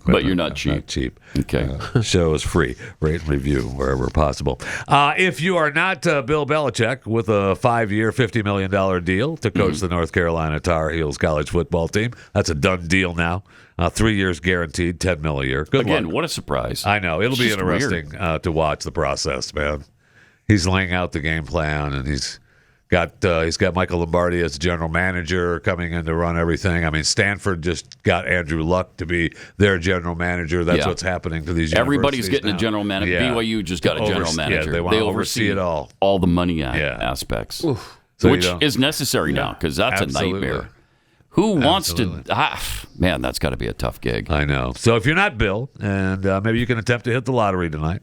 you're not cheap. Not cheap. Okay. Show is free. Rate and review wherever possible. If you are not Bill Belichick with a 5-year, $50 million deal to coach the North Carolina Tar Heels college football team, that's a done deal now. 3 years guaranteed, $10 million a year. Good Again, luck. What a surprise. I know. It'll It's be just interesting to watch the process, man. He's laying out the game plan, and he's got Michael Lombardi as general manager coming in to run everything. I mean, Stanford just got Andrew Luck to be their general manager. That's what's happening to these Everybody's universities getting now. a general manager. Yeah. BYU just got a general manager. Yeah, they want to oversee it all. All the money aspects, So which is necessary now because that's Absolutely. a nightmare. Who wants to? Man, that's got to be a tough gig. I know. So if you're not Bill, and maybe you can attempt to hit the lottery tonight,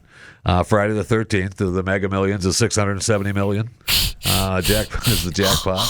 Friday the 13th, the Mega Millions is $670 million. Jackpot is the jackpot.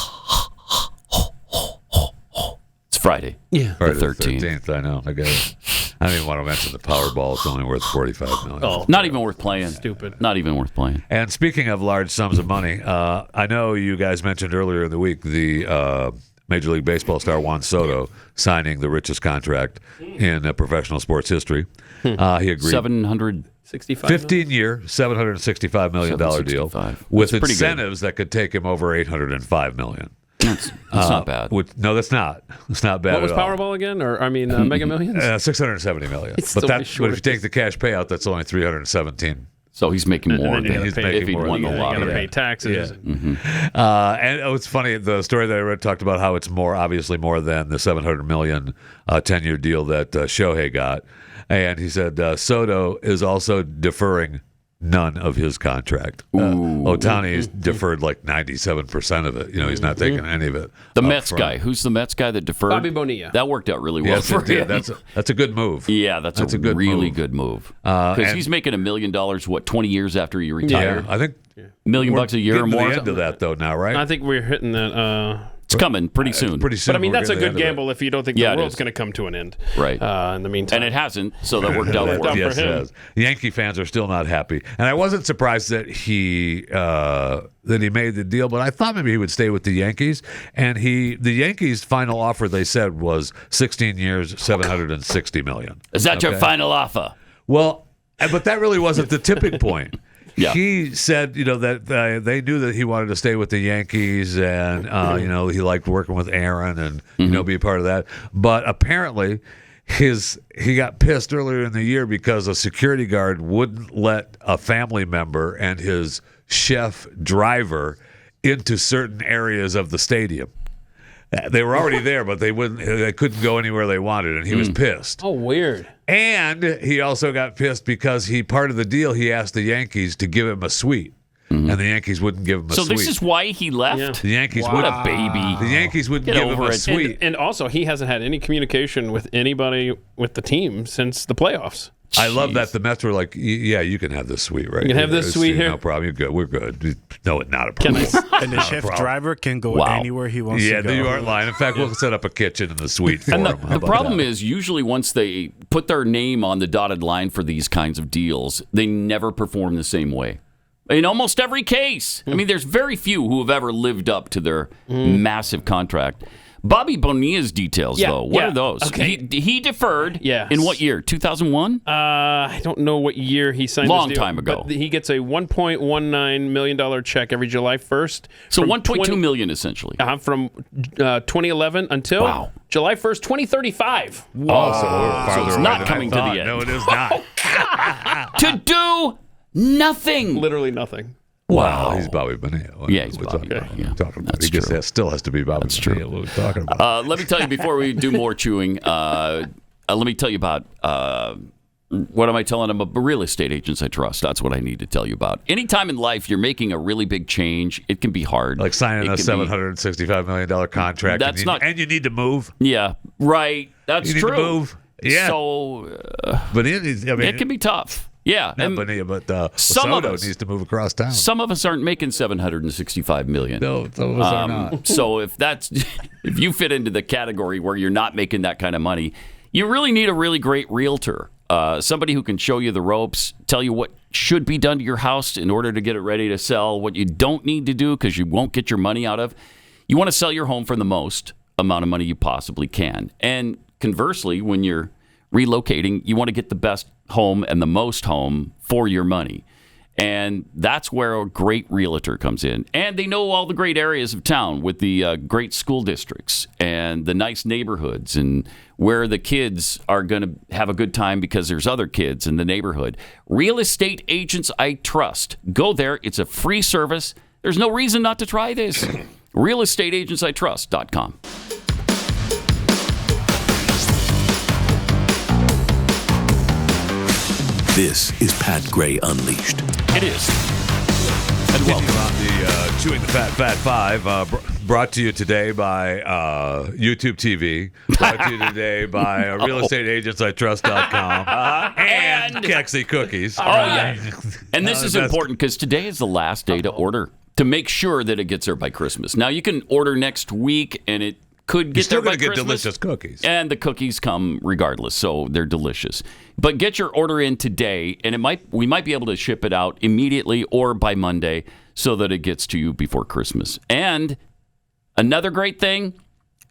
It's Friday. Yeah, Friday the 13th. I know. I get it. I don't even want to mention the Powerball. It's only worth $45 million. Oh, not even worth playing. Stupid. Not even worth playing. And speaking of large sums of money, I know you guys mentioned earlier in the week the Major League Baseball star Juan Soto signing the richest contract in professional sports history. He agreed. 765 15-year, $765 million deal with incentives that could take him over $805 million. That's not bad. No, that's not. It's not bad. What was at all. Powerball again? Or Mega Millions? $670 million. But if you take the cash payout, that's only $317. So he's making more. And then If he won the lottery, you got to pay taxes. Yeah. And it's funny, the story that I read talked about how it's obviously more than the $700 million 10-year deal that Shohei got. And he said Soto is also deferring none of his contract. Ohtani's deferred like 97% of it. He's not taking any of it. The Mets guy. Who's the Mets guy that deferred? Bobby Bonilla. That worked out really well for him. That's a good move. Yeah, that's a really good move. Because he's making $1 million, 20 years after he retired? Yeah, I think $1 million a year or more. We're getting to the end of that, though, now, right? I think we're hitting that... It's coming pretty soon. But I mean, that's a good gamble if you don't think the world's going to come to an end. Right. In the meantime. And it hasn't, so that worked out for him. Yes, it has. Yankee fans are still not happy. And I wasn't surprised that he made the deal, but I thought maybe he would stay with the Yankees. And the Yankees' final offer, they said, was 16 years, $760 million. Is that your final offer? Well, but that really wasn't the tipping point. Yeah. He said, that they knew that he wanted to stay with the Yankees, and he liked working with Aaron, and be a part of that. But apparently, he got pissed earlier in the year because a security guard wouldn't let a family member and his chef driver into certain areas of the stadium. They were already there, but they couldn't go anywhere they wanted, and he was pissed. Oh, weird. And he also got pissed because part of the deal, he asked the Yankees to give him a suite, and the Yankees wouldn't give him a suite. So this is why he left? Yeah. The Yankees What a baby. The Yankees wouldn't give him a suite. And also, he hasn't had any communication with anybody with the team since the playoffs. I love that the Mets were like, yeah, you can have this suite, right? You can have this suite here. No problem. You're good. We're good. No, not a problem. And the chef driver can go anywhere he wants to go. Yeah, you aren't lying. In fact, we'll set up a kitchen in the suite for him. The problem is usually once they put their name on the dotted line for these kinds of deals, they never perform the same way. In almost every case. I mean, there's very few who have ever lived up to their massive contract. Bobby Bonilla's details, though. What are those? Okay. He deferred in what year? 2001? I don't know what year he signed Long this deal, time ago. But he gets a $1.19 million check every July 1st. So $1.2 million, essentially. From 2011 until July 1st, 2035. Whoa. Oh, so we're farther it's away not than coming I thought. to the end. No, it is not. To do nothing. Literally nothing. Wow, he's Bobby Bonilla. Yeah, he's Bobby Bonilla. Yeah. Talking about. He just still has to be Bobby Bonilla. What are we talking about? Let me tell you before we do more chewing. Let me tell you about what am I telling them about real estate agents I trust. That's what I need to tell you about. Anytime in life you're making a really big change, it can be hard. Like signing a $765 million contract. That's and you need to move. Yeah, right. That's true. You need to move. Yeah. So, but it can be to Yeah, not Bonilla, but some Soto of us needs to move across town. Some of us aren't making $765 million. No, some of us are not. So if you fit into the category where you're not making that kind of money, you really need a really great realtor, somebody who can show you the ropes, tell you what should be done to your house in order to get it ready to sell, what you don't need to do because you won't get your money out of. You want to sell your home for the most amount of money you possibly can, and conversely, when you're relocating, you want to get the best home and the most home for your money. And that's where a great realtor comes in. And they know all the great areas of town with the great school districts and the nice neighborhoods and where the kids are going to have a good time because there's other kids in the neighborhood. Real estate agents I trust. Go there. It's a free service. There's no reason not to try this. realestateagentsitrust.com. This is Pat Gray Unleashed. It is. And welcome. On the Chewing the Fat Five, Brought to you today by YouTube TV. Brought to you today by realestateagentsitrust.com and Kexi Cookies. Oh, yeah. And this is important because today is the last day to order to make sure that it gets there by Christmas. Now, you can order next week, and it could get there by Christmas. You're still going to get delicious cookies. And the cookies come regardless, so they're delicious. But get your order in today, and we might be able to ship it out immediately or by Monday so that it gets to you before Christmas. And another great thing,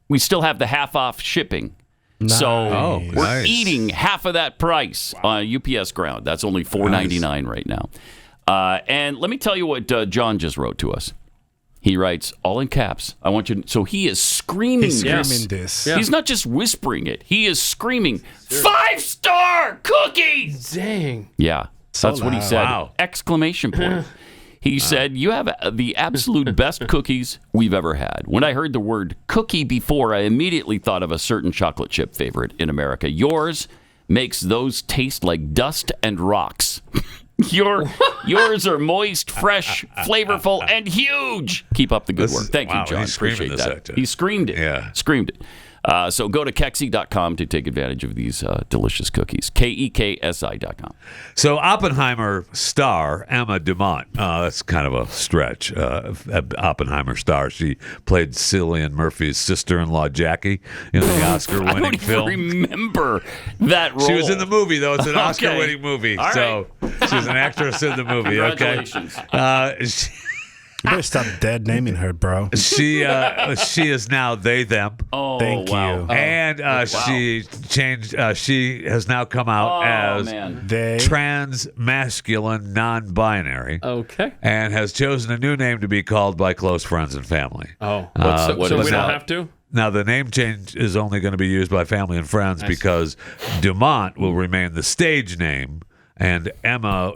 we still have the half-off shipping. Nice. So we're eating half of that price on UPS ground. That's only $4.99 right now. And let me tell you what John just wrote to us. He writes, all in caps. I want you to, so he is screaming this. Yeah. He's not just whispering it. He is screaming, 5-star cookies! Dang. Yeah, that's what he said. Wow. Exclamation point. He said, you have the absolute best cookies we've ever had. When I heard the word cookie before, I immediately thought of a certain chocolate chip favorite in America. Yours makes those taste like dust and rocks. Yours are moist, fresh, flavorful, and huge. Keep up the good work. Thank you, John. Appreciate that. He screamed it. Yeah. Screamed it. So go to Kexi.com to take advantage of these delicious cookies. KEKSI.com. So Oppenheimer star Emma Dumont. That's kind of a stretch. Oppenheimer star. She played Cillian Murphy's sister-in-law Jackie in the Oscar-winning film. I don't even remember that role. She was in the movie, though. It's an Oscar-winning movie. All so right. she's an actress in the movie. Congratulations. Okay. You better stop dead naming her, bro. She is now they, them. Oh, Thank you. And she changed. She has now come out as trans masculine non-binary. Okay. And has chosen a new name to be called by close friends and family. Oh, so we don't have to? Now, the name change is only going to be used by family and friends because Dumont will remain the stage name. And Emma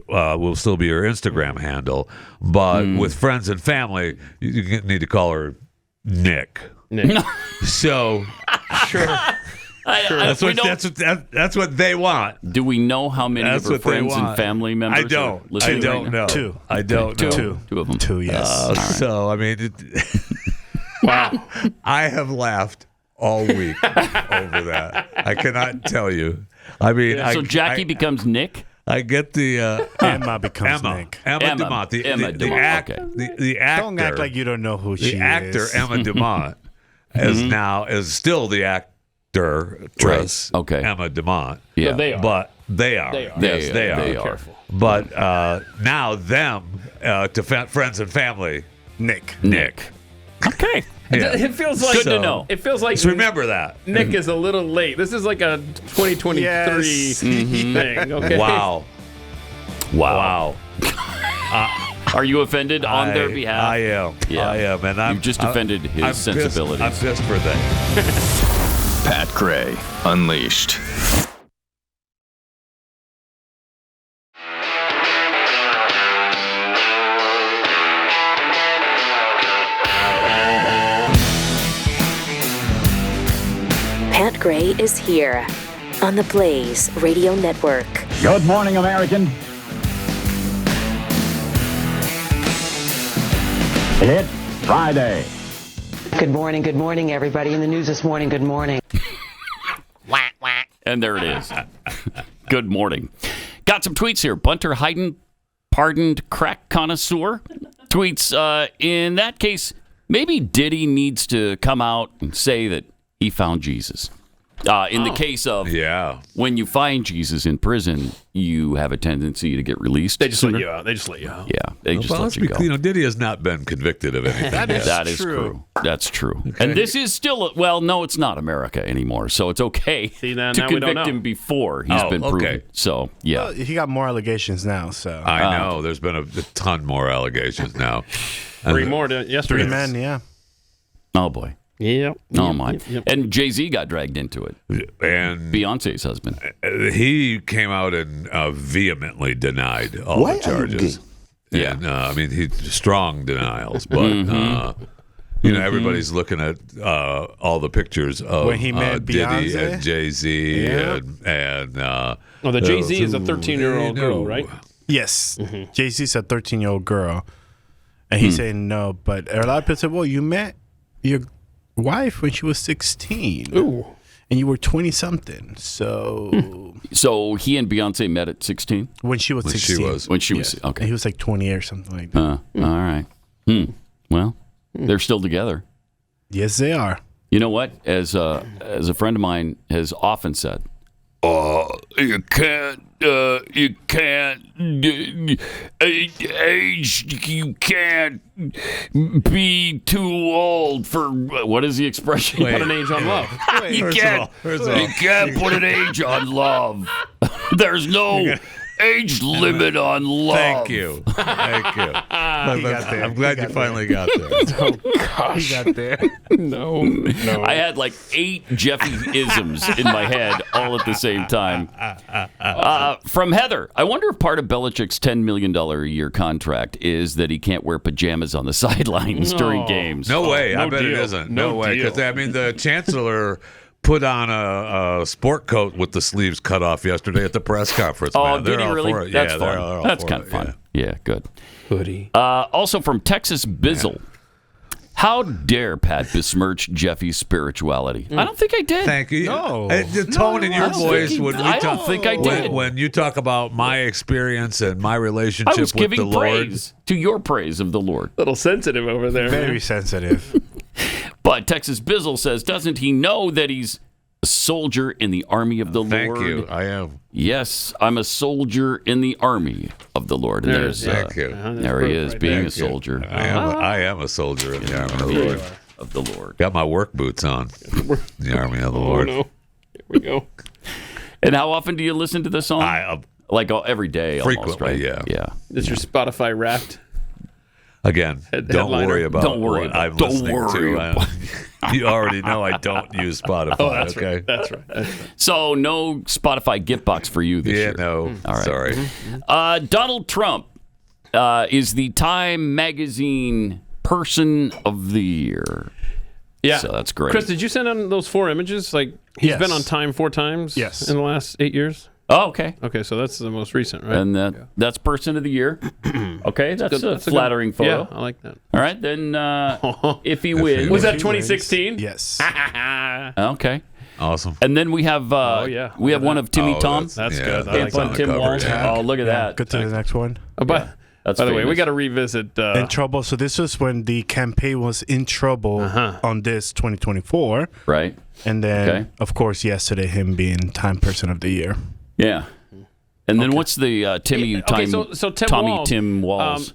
will still be her Instagram handle, but with friends and family, you need to call her Nick. So, sure. That's what they want. Do we know how many of her friends and family members? I don't know. Two. I don't know. Two of them. Two. Yes. Right. So I mean, wow. I have laughed all week over that. I cannot tell you. I mean, so Jackie becomes Nick. I get the Emma becomes Nick. Emma Dumont. The actor. Don't act like you don't know who she is. The actor Emma Dumont is still the actress. Okay. Emma Dumont. Yeah, so they are. But they are. Yes, they are. They are. Careful. But now them to friends and family. Nick. Okay. Yeah. It feels like good to know. It feels like just remember that Nick is a little late. This is like a 2023 thing. Okay. Wow. Are you offended on their behalf? I am. Yeah. I am, and You've just offended his sensibilities. I'm pissed for them. Pat Gray Unleashed. Pat Gray is here on the Blaze Radio Network. Good morning, American. It's Friday. Good morning, everybody. In the news this morning, good morning. And there it is. Good morning. Got some tweets here. Bunter Hayden, pardoned crack connoisseur, tweets, in that case, maybe Diddy needs to come out and say that he found Jesus. In the case of when you find Jesus in prison, you have a tendency to get released. They just sooner. let you out. Yeah, they just let you go. Diddy has not been convicted of anything. That is true. That's true. Okay. And this is still, no, it's not America anymore, so it's okay to convict him before he's been proven. So, yeah. Well, he got more allegations now, so. I know. There's been a ton more allegations now. 3 more yesterday. 3 men, yeah. Oh, boy. Yep. Oh, my. Yep. And Jay-Z got dragged into it. And Beyonce's husband. He came out and vehemently denied all the charges. Yeah. And, I mean, he strong denials, but, everybody's looking at all the pictures of when he met Diddy Beyonce? and Jay-Z and the Jay-Z is a 13-year-old girl, right? Yes. Jay-Z's a 13-year-old girl. And he's saying no, but a lot of people said, well, you met your wife when she was 16. Ooh. And you were 20-something, so... So he and Beyonce met at 16? When she was 16. When she was, okay. And he was like 20 or something like that. All right. Well, they're still together. Yes, they are. You know what? As a friend of mine has often said, you can't be too old for, what is the expression? Put an age on love. You can't put an age on love. There's no age limit on love. Thank you. I'm glad you finally got there. Oh, gosh. He got there. No. I had like 8 Jeffy-isms in my head all at the same time. From Heather, I wonder if part of Belichick's $10 million a year contract is that he can't wear pajamas on the sidelines during games. No way. I bet it isn't. No way. Because, I mean, the chancellor put on a sport coat with the sleeves cut off yesterday at the press conference. Oh, man. did he really? That's fun. That's kind of fun. Yeah, good. Hoodie. Also from Texas Bizzle. How dare Pat besmirch Jeffy's spirituality? I don't think I did. Thank you. No. The tone in your voice when we I talk. don't think I did. When you talk about my experience and my relationship I was with the giving Lord. praise to your praise of the Lord. A little sensitive over there. Very sensitive. But Texas Bizzle says, doesn't he know that he's a soldier in the army of the Lord? Thank you. I am. Yes, I'm a soldier in the army of the Lord. And Thank you. There he is, being a soldier. I am a soldier in the army of the Lord. Got my work boots on. The army of the Lord. Oh, no. Here we go. And how often do you listen to this song? Every day. Frequently, almost, right? yeah. Is your Spotify Wrapped? Again, don't worry about what I'm listening to. You already know I don't use Spotify. Oh, that's okay? right. That's right. So no Spotify gift box for you this year. Yeah, no. All right. Sorry. Donald Trump is the Time Magazine Person of the Year. Yeah. So that's great. Chris, did you send on those 4 images? Like, he's been on Time 4 times in the last 8 years? Oh, okay. Okay, so that's the most recent, right? And that's Person of the Year. Okay, that's a flattering photo. Yeah, I like that. All right, then if he wins. Was that 2016? Yes. Okay. Awesome. And then we have we have one of Timmy Tom. That's good. I like on Tim Walsh. Oh, look at that. Go to the next one. By the way, we got to revisit. In trouble. So this was when the campaign was in trouble on this 2024. Right. And then, of course, yesterday, him being Time Person of the Year. Yeah. And then what's the Timmy Tim Walls?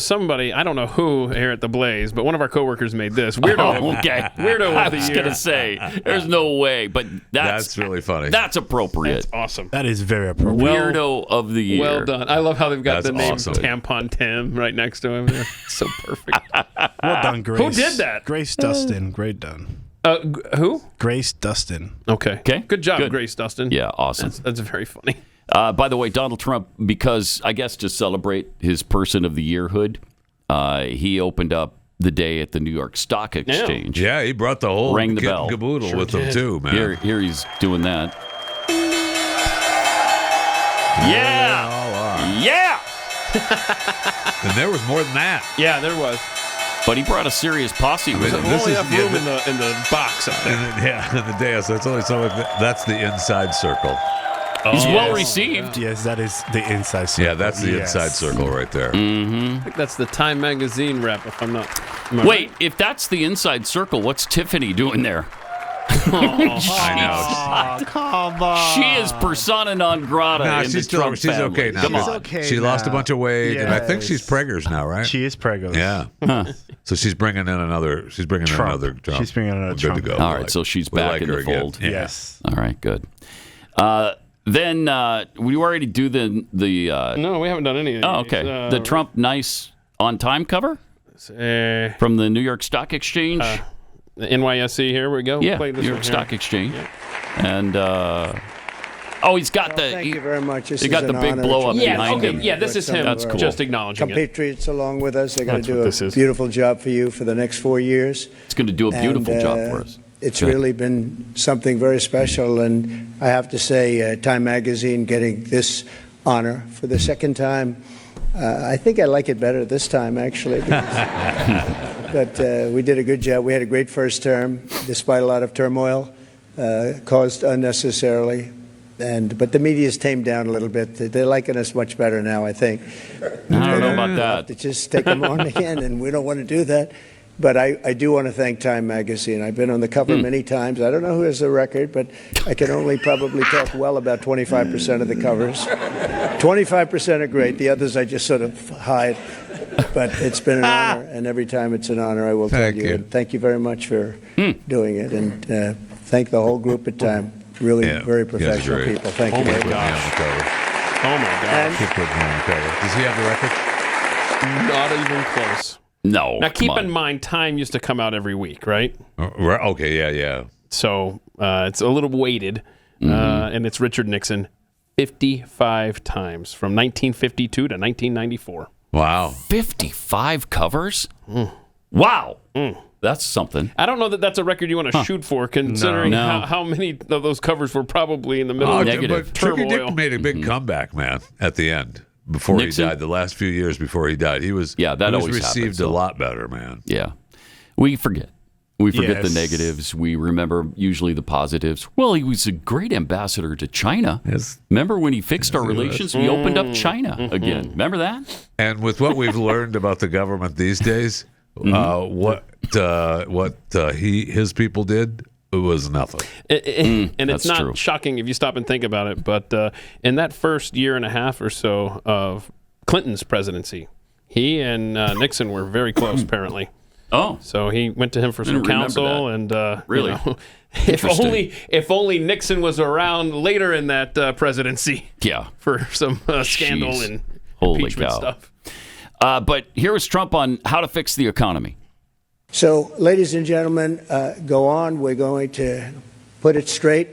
Somebody, I don't know who here at the Blaze, but one of our coworkers made this. Weirdo. Oh, okay. Weirdo of the year. I was going to say, there's no way, but that's really funny. That's appropriate. That's awesome. That is very appropriate. Weirdo of the year. Well done. I love how they've got That's the name awesome. Tampon Tim right next to him. So perfect. Well done, Grace. Who did that? Grace Dustin. Great done. Who? Grace Dustin. Okay. Good job, Grace Dustin. Yeah, awesome. That's very funny. By the way, Donald Trump, because I guess to celebrate his Person of the Yearhood, he opened up the day at the New York Stock Exchange. Yeah, he brought the whole Rang the kit bell. and caboodle with him too, man. Here he's doing that. Yeah. And there was more than that. Yeah, there was. But he brought a serious posse. There's only enough room in the box up there. In the dais. That's the inside circle. He's well received. Yes, that is the inside circle. Yeah, that's the inside circle right there. I think that's the Time Magazine rep, if I'm not. Wait, if that's the inside circle, what's Tiffany doing there? I know. Come on. She is persona non grata in the Trump she's family. okay now. Come on. okay she lost a bunch of weight, and I think Yes. she's preggers now, right? She is pregnant. Yeah. So she's bringing in another. She's bringing in another Trump. She's bringing in another Good Trump. to go. All right, so she's We back like in her the again. fold. Yeah. Yes. All right, good. Then we already do the No, we haven't done any of these. oh, okay. The Trump nice on time cover from the New York Stock Exchange. The NYSE, here we go. Yeah, Play this New York one Stock here. Exchange. And he's got Thank you very much. This he got is the an big honor blow up to behind okay. him. Yeah, this is him. That's cool. Just acknowledging it. compatriots along with us. They're going That's to what do this a is. beautiful job for you for the next 4 years. It's going to do a beautiful job for us. It's Good. really been something very special, and I have to say, Time Magazine getting this honor for the second time I think I like it better this time, actually. But we did a good job. We had a great first term, despite a lot of turmoil caused unnecessarily. But the media's tamed down a little bit. They're liking us much better now, I think. I don't know about that. To just take them on again, and we don't want to do that. But I do want to thank Time Magazine. I've been on the cover many times. I don't know who has the record, but I can only probably talk well about 25% of the covers. 25% are great. The others I just sort of hide. But it's been an honor, and every time it's an honor, I will tell you. And thank you very much for doing it. And thank the whole group at Time. Really very professional people. Thank you very much. Oh, my gosh. Does he have the record? Not even close. No. Now, keep in mind, Time used to come out every week, right? Okay, yeah. So it's a little weighted, and it's Richard Nixon 55 times from 1952 to 1994. Wow. 55 covers? Wow. That's something. I don't know that that's a record you want to shoot for, considering how many of those covers were probably in the middle of negative turmoil. Tricky Dick made a big comeback, man, at the end. Before Nixon? He died, the last few years before he died, he was always received a lot better, man. Yeah, we forget the negatives. We remember usually the positives. Well, he was a great ambassador to China. Yes. Remember when he fixed our relations? We opened up China again. Remember that? And with what we've learned about the government these days, what his people did. It was nothing. And it's not shocking if you stop and think about it, but in that first year and a half or so of Clinton's presidency, he and Nixon were very close, apparently. Oh. So he went to him for some counsel, and really, if only Nixon was around later in that presidency, for some scandal and impeachment stuff. But here was Trump on how to fix the economy. So, ladies and gentlemen, go on. We're going to put it straight.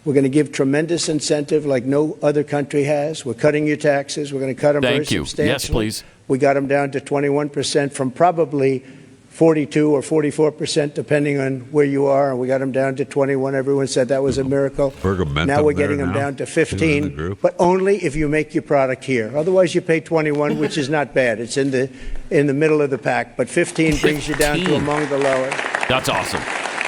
We're going to give tremendous incentive like no other country has. We're cutting your taxes. We're going to cut them very substantially. Yes, please. We got them down to 21% from probably 42 or 44%, depending on where you are. And we got them down to 21. Everyone said that was a miracle. Now we're getting them down to 15, but only if you make your product here. Otherwise, you pay 21, which is not bad. It's in the middle of the pack. But 15 brings you down to among the lower. That's awesome.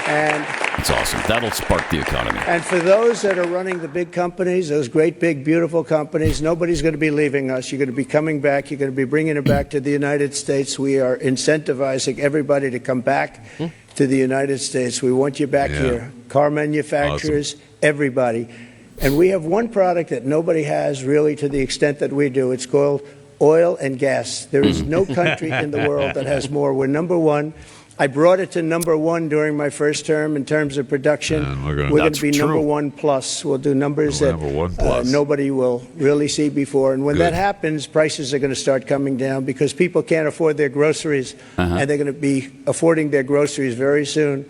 That's awesome. That'll spark the economy. And for those that are running the big companies, those great, big, beautiful companies, nobody's going to be leaving us. You're going to be coming back. You're going to be bringing it back to the United States. We are incentivizing everybody to come back to the United States. We want you back here. Car manufacturers, everybody. And we have one product that nobody has really to the extent that we do. It's called oil and gas. There is no country in the world that has more. We're number one. I brought it to number one during my first term in terms of production. We're going to be number one plus. We'll do numbers that nobody will really see before. And when that happens, prices are going to start coming down because people can't afford their groceries, and they're going to be affording their groceries very soon.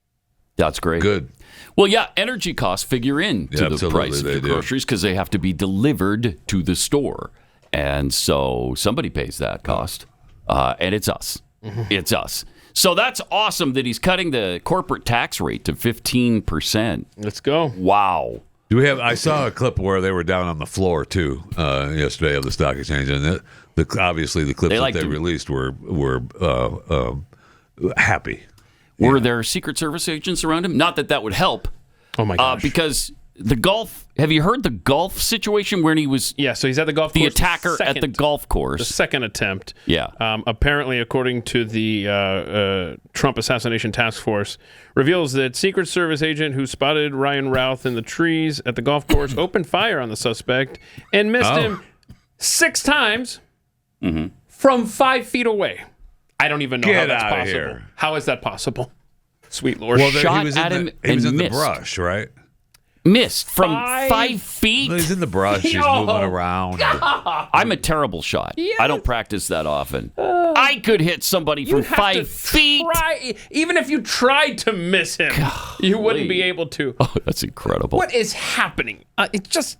That's great. Good. Well, yeah, energy costs figure into the price of the groceries because they have to be delivered to the store. And so somebody pays that cost, and it's us. It's us. So that's awesome that he's cutting the corporate tax rate to 15%. Let's go. Wow. I saw a clip where they were down on the floor too yesterday of the stock exchange, and obviously the clips they released were happy. Were there Secret Service agents around him? Not that would help. Oh my gosh! Because the golf. Have you heard the golf situation where he was? Yeah, so he's at the golf course. The attacker at the golf course. The second attempt. Yeah. Apparently, according to the Trump Assassination Task Force, reveals that Secret Service agent who spotted Ryan Routh in the trees at the golf course opened fire on the suspect and missed him 6 times from 5 feet away. I don't even know how that's possible. Here. How is that possible? Sweet Lord. Well, shot at him he was in missed. The brush, right? Missed from 5 feet. He's in the brush. He's moving around. I'm a terrible shot. Yeah. I don't practice that often. I could hit somebody from 5 feet. Even if you tried to miss him, you wouldn't be able to. Oh, that's incredible. What is happening? It just...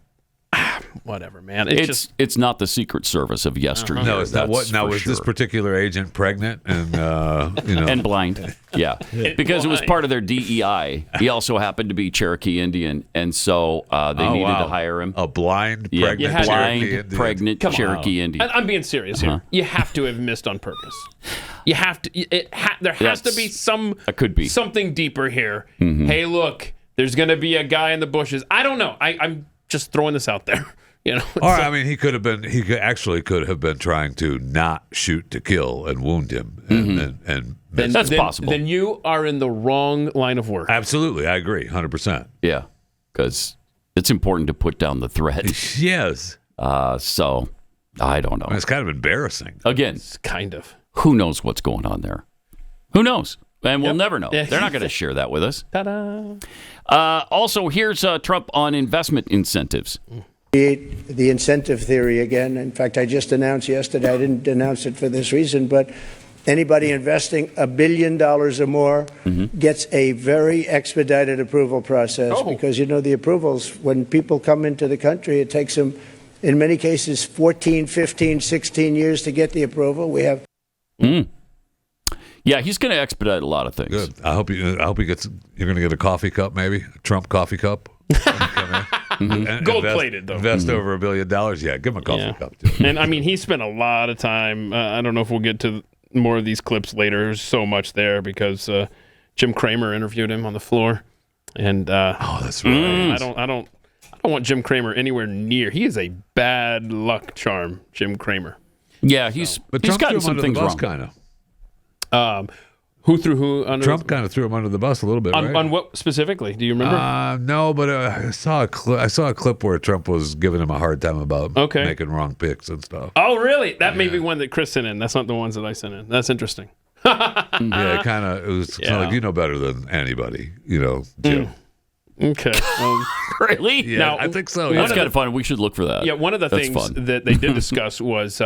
whatever, man. It's not the Secret Service of yesteryear. No, it's not. What now? Was this particular agent pregnant and and blind? Yeah, because it was part of their DEI. He also happened to be Cherokee Indian, and so they needed to hire him. A blind, pregnant, Cherokee Indian. I'm being serious here. You have to have missed on purpose. You have to. There has to be something deeper here. Mm-hmm. Hey, look, there's going to be a guy in the bushes. I don't know. I'm just throwing this out there. Or I mean, he could have been trying to not shoot to kill and wound him, and that's possible. Then you are in the wrong line of work. Absolutely, I agree, 100%. Yeah, because it's important to put down the threat. Yes. So I don't know. It's kind of embarrassing. Again, it's kind of. Who knows what's going on there? Who knows? And we'll never know. They're not going to share that with us. Ta-da! Also, here's Trump on investment incentives. The incentive theory again. In fact, I just announced yesterday, I didn't announce it for this reason, but anybody investing $1 billion or more gets a very expedited approval process because, the approvals, when people come into the country, it takes them, in many cases, 14, 15, 16 years to get the approval. We have... Yeah, he's going to expedite a lot of things. Good. I hope he gets. You're going to get a coffee cup, maybe a Trump coffee cup. Gold-plated, though. Invest over $1 billion. Yeah, give him a coffee cup. Too. And I mean, he spent a lot of time. I don't know if we'll get to more of these clips later. There's so much there because Jim Cramer interviewed him on the floor, and that's right. I don't want Jim Cramer anywhere near. He is a bad luck charm, Jim Cramer. Yeah, he's gotten some things wrong. Kind of. Who threw who under? Trump kind of threw him under the bus a little bit, right? On what specifically? Do you remember? No, but I saw a clip where Trump was giving him a hard time about making wrong picks and stuff. Oh, really? That may be one that Chris sent in. That's not the ones that I sent in. That's interesting. Yeah, it was kind of like, you know better than anybody, Jim. Okay. Really? Yeah, now, I think so. That's kind of fun. We should look for that. Yeah, one of the things that they did discuss was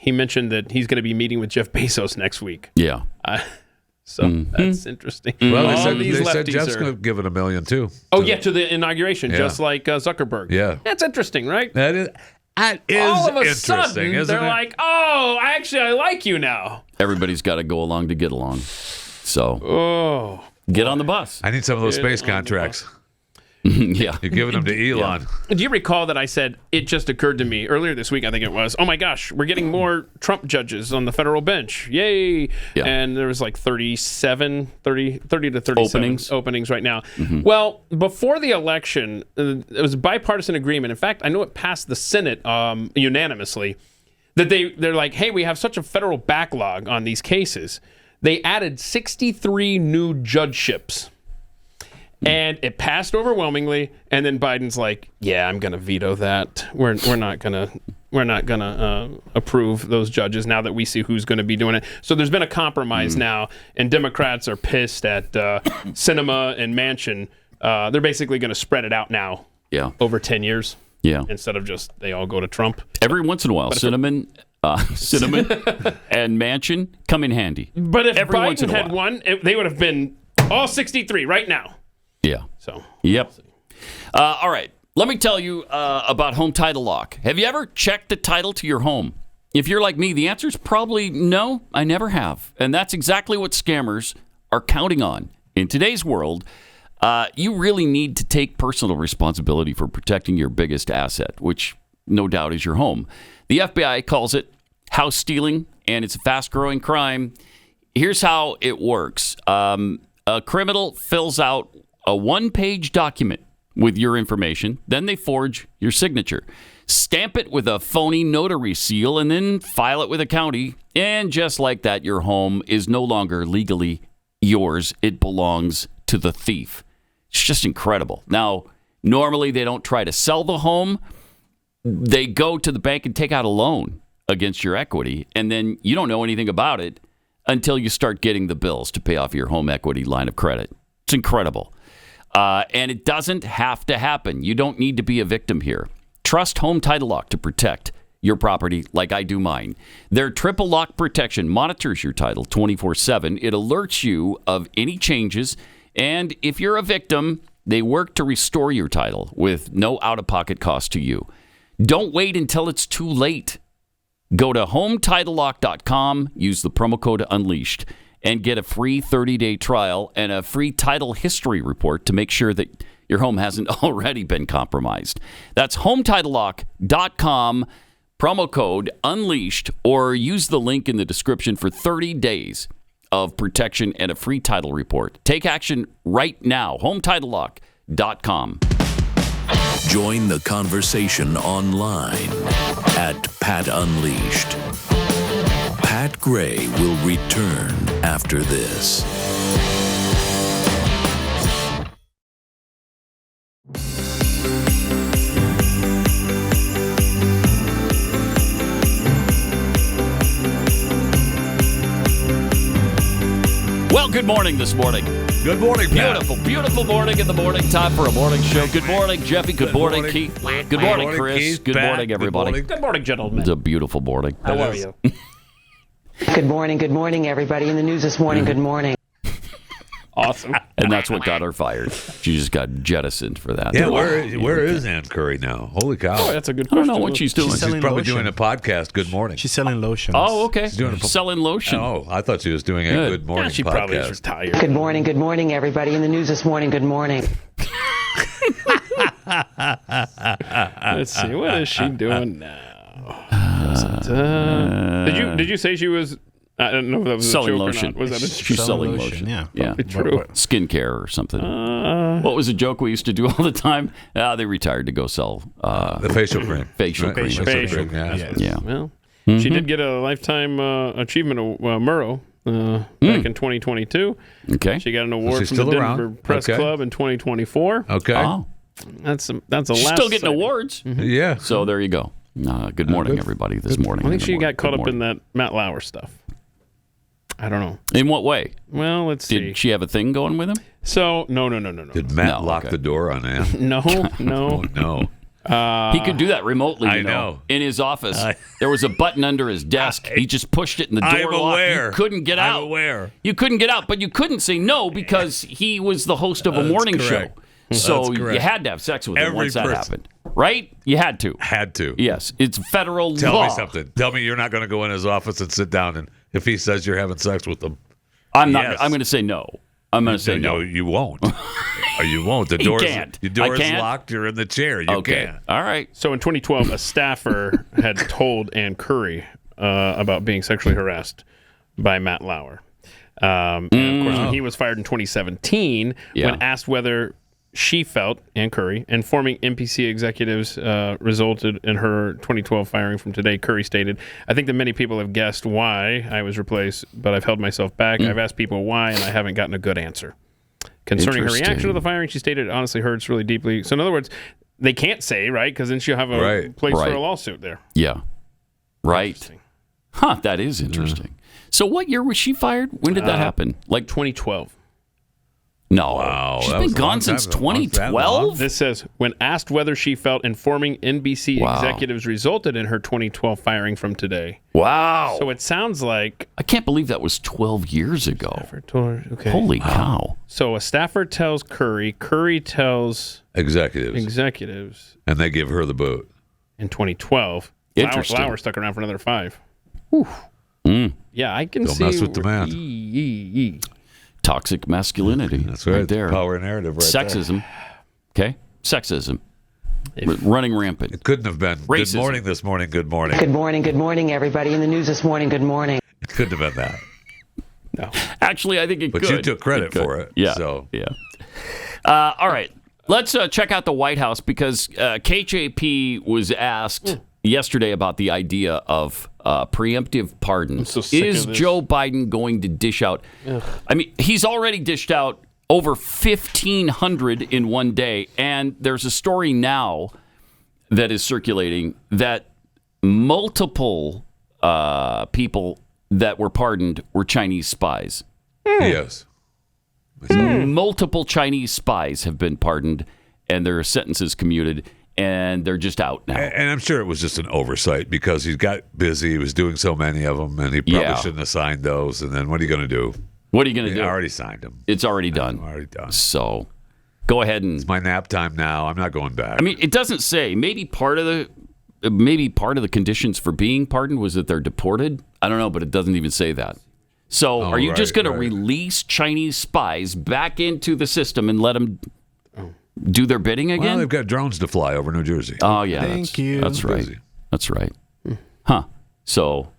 he mentioned that he's going to be meeting with Jeff Bezos next week. Yeah. So that's interesting. Well, they said Jeff's going to give it $1 million too. Oh, to the inauguration, just like Zuckerberg. Yeah. That's interesting, right? That is all of a interesting, sudden, isn't they're it? like, oh, I like you now. Everybody's got to go along to get along. So get on the bus. I need some of those space contracts. Yeah. You're giving them to Elon. Yeah. Do you recall that I said, it just occurred to me earlier this week, I think it was, oh my gosh, we're getting more Trump judges on the federal bench. Yay. Yeah. And there was like 30 to 37 openings right now. Mm-hmm. Well, before the election, it was a bipartisan agreement. In fact, I know it passed the Senate unanimously, that they're like, hey, we have such a federal backlog on these cases. They added 63 new judgeships. And it passed overwhelmingly, and then Biden's like, "Yeah, I'm going to veto that. We're not gonna approve those judges now that we see who's going to be doing it." So there's been a compromise now, and Democrats are pissed at Sinema and Manchin. They're basically going to spread it out now, over 10 years, instead of just they all go to Trump. Every once in a while, Cinnamon and Manchin come in handy. But if Biden had won, they would have been all 63 right now. Yeah. So. Yep. All right. Let me tell you about home title lock. Have you ever checked the title to your home? If you're like me, the answer is probably no, I never have. And that's exactly what scammers are counting on. In today's world, you really need to take personal responsibility for protecting your biggest asset, which no doubt is your home. The FBI calls it house stealing, and it's a fast-growing crime. Here's how it works. A criminal fills out a one-page document with your information. Then they forge your signature, stamp it with a phony notary seal, and then file it with a county. And just like that, your home is no longer legally yours. It belongs to the thief. It's just incredible. Now, normally they don't try to sell the home. They go to the bank and take out a loan against your equity, and then you don't know anything about it until you start getting the bills to pay off your home equity line of credit. It's incredible. And it doesn't have to happen. You don't need to be a victim here. Trust Home Title Lock to protect your property like I do mine. Their triple lock protection monitors your title 24/7. It alerts you of any changes. And if you're a victim, They work to restore your title with no out-of-pocket cost to you. Don't wait until it's too late. Go to HomeTitleLock.com, use the promo code UNLEASHED, and get a free 30-day trial and a free title history report to make sure that your home hasn't already been compromised. That's HomeTitleLock.com, promo code UNLEASHED, or use the link in the description for 30 days of protection and a free title report. Take action right now. HomeTitleLock.com. Join the conversation online at Pat Unleashed. Pat Gray will return after this. Well, good morning this morning. Good morning, Pat. Beautiful, beautiful morning in the morning. Time for a morning show. Good morning, Jeffy. Good morning, Keith. Good morning, Chris. Keith, Good Pat. morning, everybody. Good morning, gentlemen. It's a beautiful morning. How are you? Good morning, everybody. In the news this morning, good morning. Awesome. And that's what got her fired. She just got jettisoned for that. Yeah, where is Ann Curry now? Holy cow. Oh, that's a good I question. don't know what she's doing. She's probably doing a podcast, Good Morning. She's selling lotions. Oh, okay. She's doing selling lotion. Oh, I thought she was doing a Good Morning Yeah, she podcast. probably is retired. Good morning, everybody. In the news this morning, good morning. Let's see. What is she doing now? Did you say she was... I don't know if that was selling a joke lotion. Or not. Was that She's selling lotion. Yeah. True. Skincare or something. What was a joke we used to do all the time? They retired to go sell the facial cream. Facial cream. Facial cream. Yes. Yeah. Well, she did get a Lifetime Achievement Murrow back in 2022. Okay. She got an award She's from the still Denver around. Press Okay. Club in 2024. Okay. Oh. That's a She's last still getting sighting. awards. Yeah. So there you go. Good morning, everybody, this morning. I think she got caught up in that Matt Lauer stuff. I don't know. In what way? Well, let's see. Did she have a thing going with him? So, no. Did Matt lock the door on Ann? No. Oh, no. He could do that remotely, I know. in his office. There was a button under his desk. He just pushed it and the door I'm locked. aware. You couldn't get out. I'm aware. You couldn't get out, but you couldn't say no because he was the host of a morning correct. show. So That's correct. you had to have sex with him Every once that person. happened. Right? You had to. Had to. Yes. It's federal Tell law. me something. Tell me you're not going to go in his office and sit down, and if he says you're having sex with him, I'm not. Yes. I'm going to say no. I'm going to say no. You won't. Or you won't. The He door can't. The door I is can't. locked. You're in the chair. You Okay. can't. All right. So in 2012, a staffer had told Ann Curry about being sexually harassed by Matt Lauer. And of course, when he was fired in 2017, when asked whether she felt, Ann Curry, informing NPC executives resulted in her 2012 firing from today, Curry stated, "I think that many people have guessed why I was replaced, but I've held myself back. I've asked people why, and I haven't gotten a good answer." Concerning her reaction to the firing, she stated, "It honestly hurts really deeply." So in other words, they can't say, right? Because then she'll have a place for a lawsuit there. Yeah. Right. Huh, that is interesting. So what year was she fired? When did that happen? Like 2012. No. Wow. She's been gone since 2012? This says, when asked whether she felt informing NBC executives resulted in her 2012 firing from today. Wow. So it sounds like... I can't believe that was 12 years ago. Okay. Holy cow. So a staffer tells Curry tells... Executives. And they give her the boot. In 2012. Interesting. Lauer stuck around for another 5. Yeah, I can Don't see... mess with the man. Toxic masculinity. That's right. there. Power narrative right Sexism. Okay? Sexism. Running rampant. It couldn't have been. Racism. Good morning this morning. Good morning. Good morning, everybody. In the news this morning, good morning. It couldn't have been that. No. Actually, I think it could. But you took credit for it. Yeah. So. Yeah. All right. Let's check out the White House because KJP was asked yesterday about the idea of preemptive pardons. I'm so sick Is of this. Joe Biden going to dish out? I mean, he's already dished out over 1,500 in one day. And there's a story now that is circulating that multiple people that were pardoned were Chinese spies. Yes. Multiple Chinese spies have been pardoned and their sentences commuted, and they're just out now. And I'm sure it was just an oversight because he got busy. He was doing so many of them, and he probably shouldn't have signed those. And then what are you going to do? What are you going to do? I already signed them. It's already done. Already done. So, go ahead and... It's my nap time now. I'm not going back. I mean, it doesn't say. Maybe part of the conditions for being pardoned was that they're deported. I don't know, but it doesn't even say that. So are you just going to release Chinese spies back into the system and let them do their bidding again? Well, they've got drones to fly over New Jersey. Oh, yeah. Thank you. That's right. That's right. Huh. So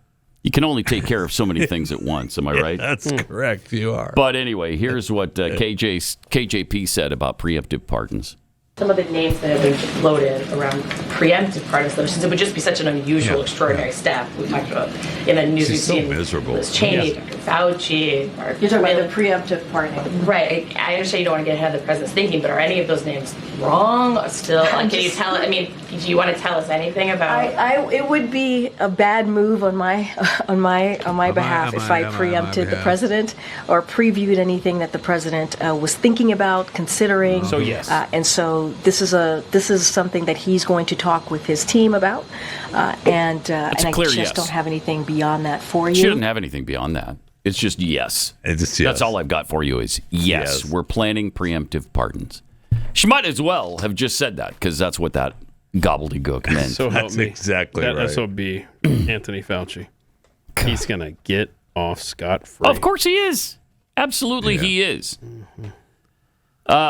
you can only take care of so many things at once. Am I right? That's correct. You are. But anyway, here's what KJP said about preemptive pardons. Some of the names that have been floated around preemptive pardons, since it would just be such an unusual, extraordinary step. We talked about in the news. She's so miserable. Liz Cheney, Dr. Fauci. You're talking about the preemptive pardoning, right? I understand you don't want to get ahead of the president's thinking, but are any of those names wrong? Still, can you tell? I mean, do you want to tell us anything about? It would be a bad move on my behalf if I preempted the president or previewed anything that the president was thinking about, considering. So yes, and so this is something that he's going to talk with his team about, and I just don't have anything beyond that for you. She doesn't have anything beyond that. It's just yes. That's all I've got for you is yes. We're planning preemptive pardons. She might as well have just said that because that's what that gobbledygook meant. So help that's me. Exactly right. That's what be Anthony Fauci. He's gonna get off scot-free. Of course he is. Absolutely he is. Mm-hmm.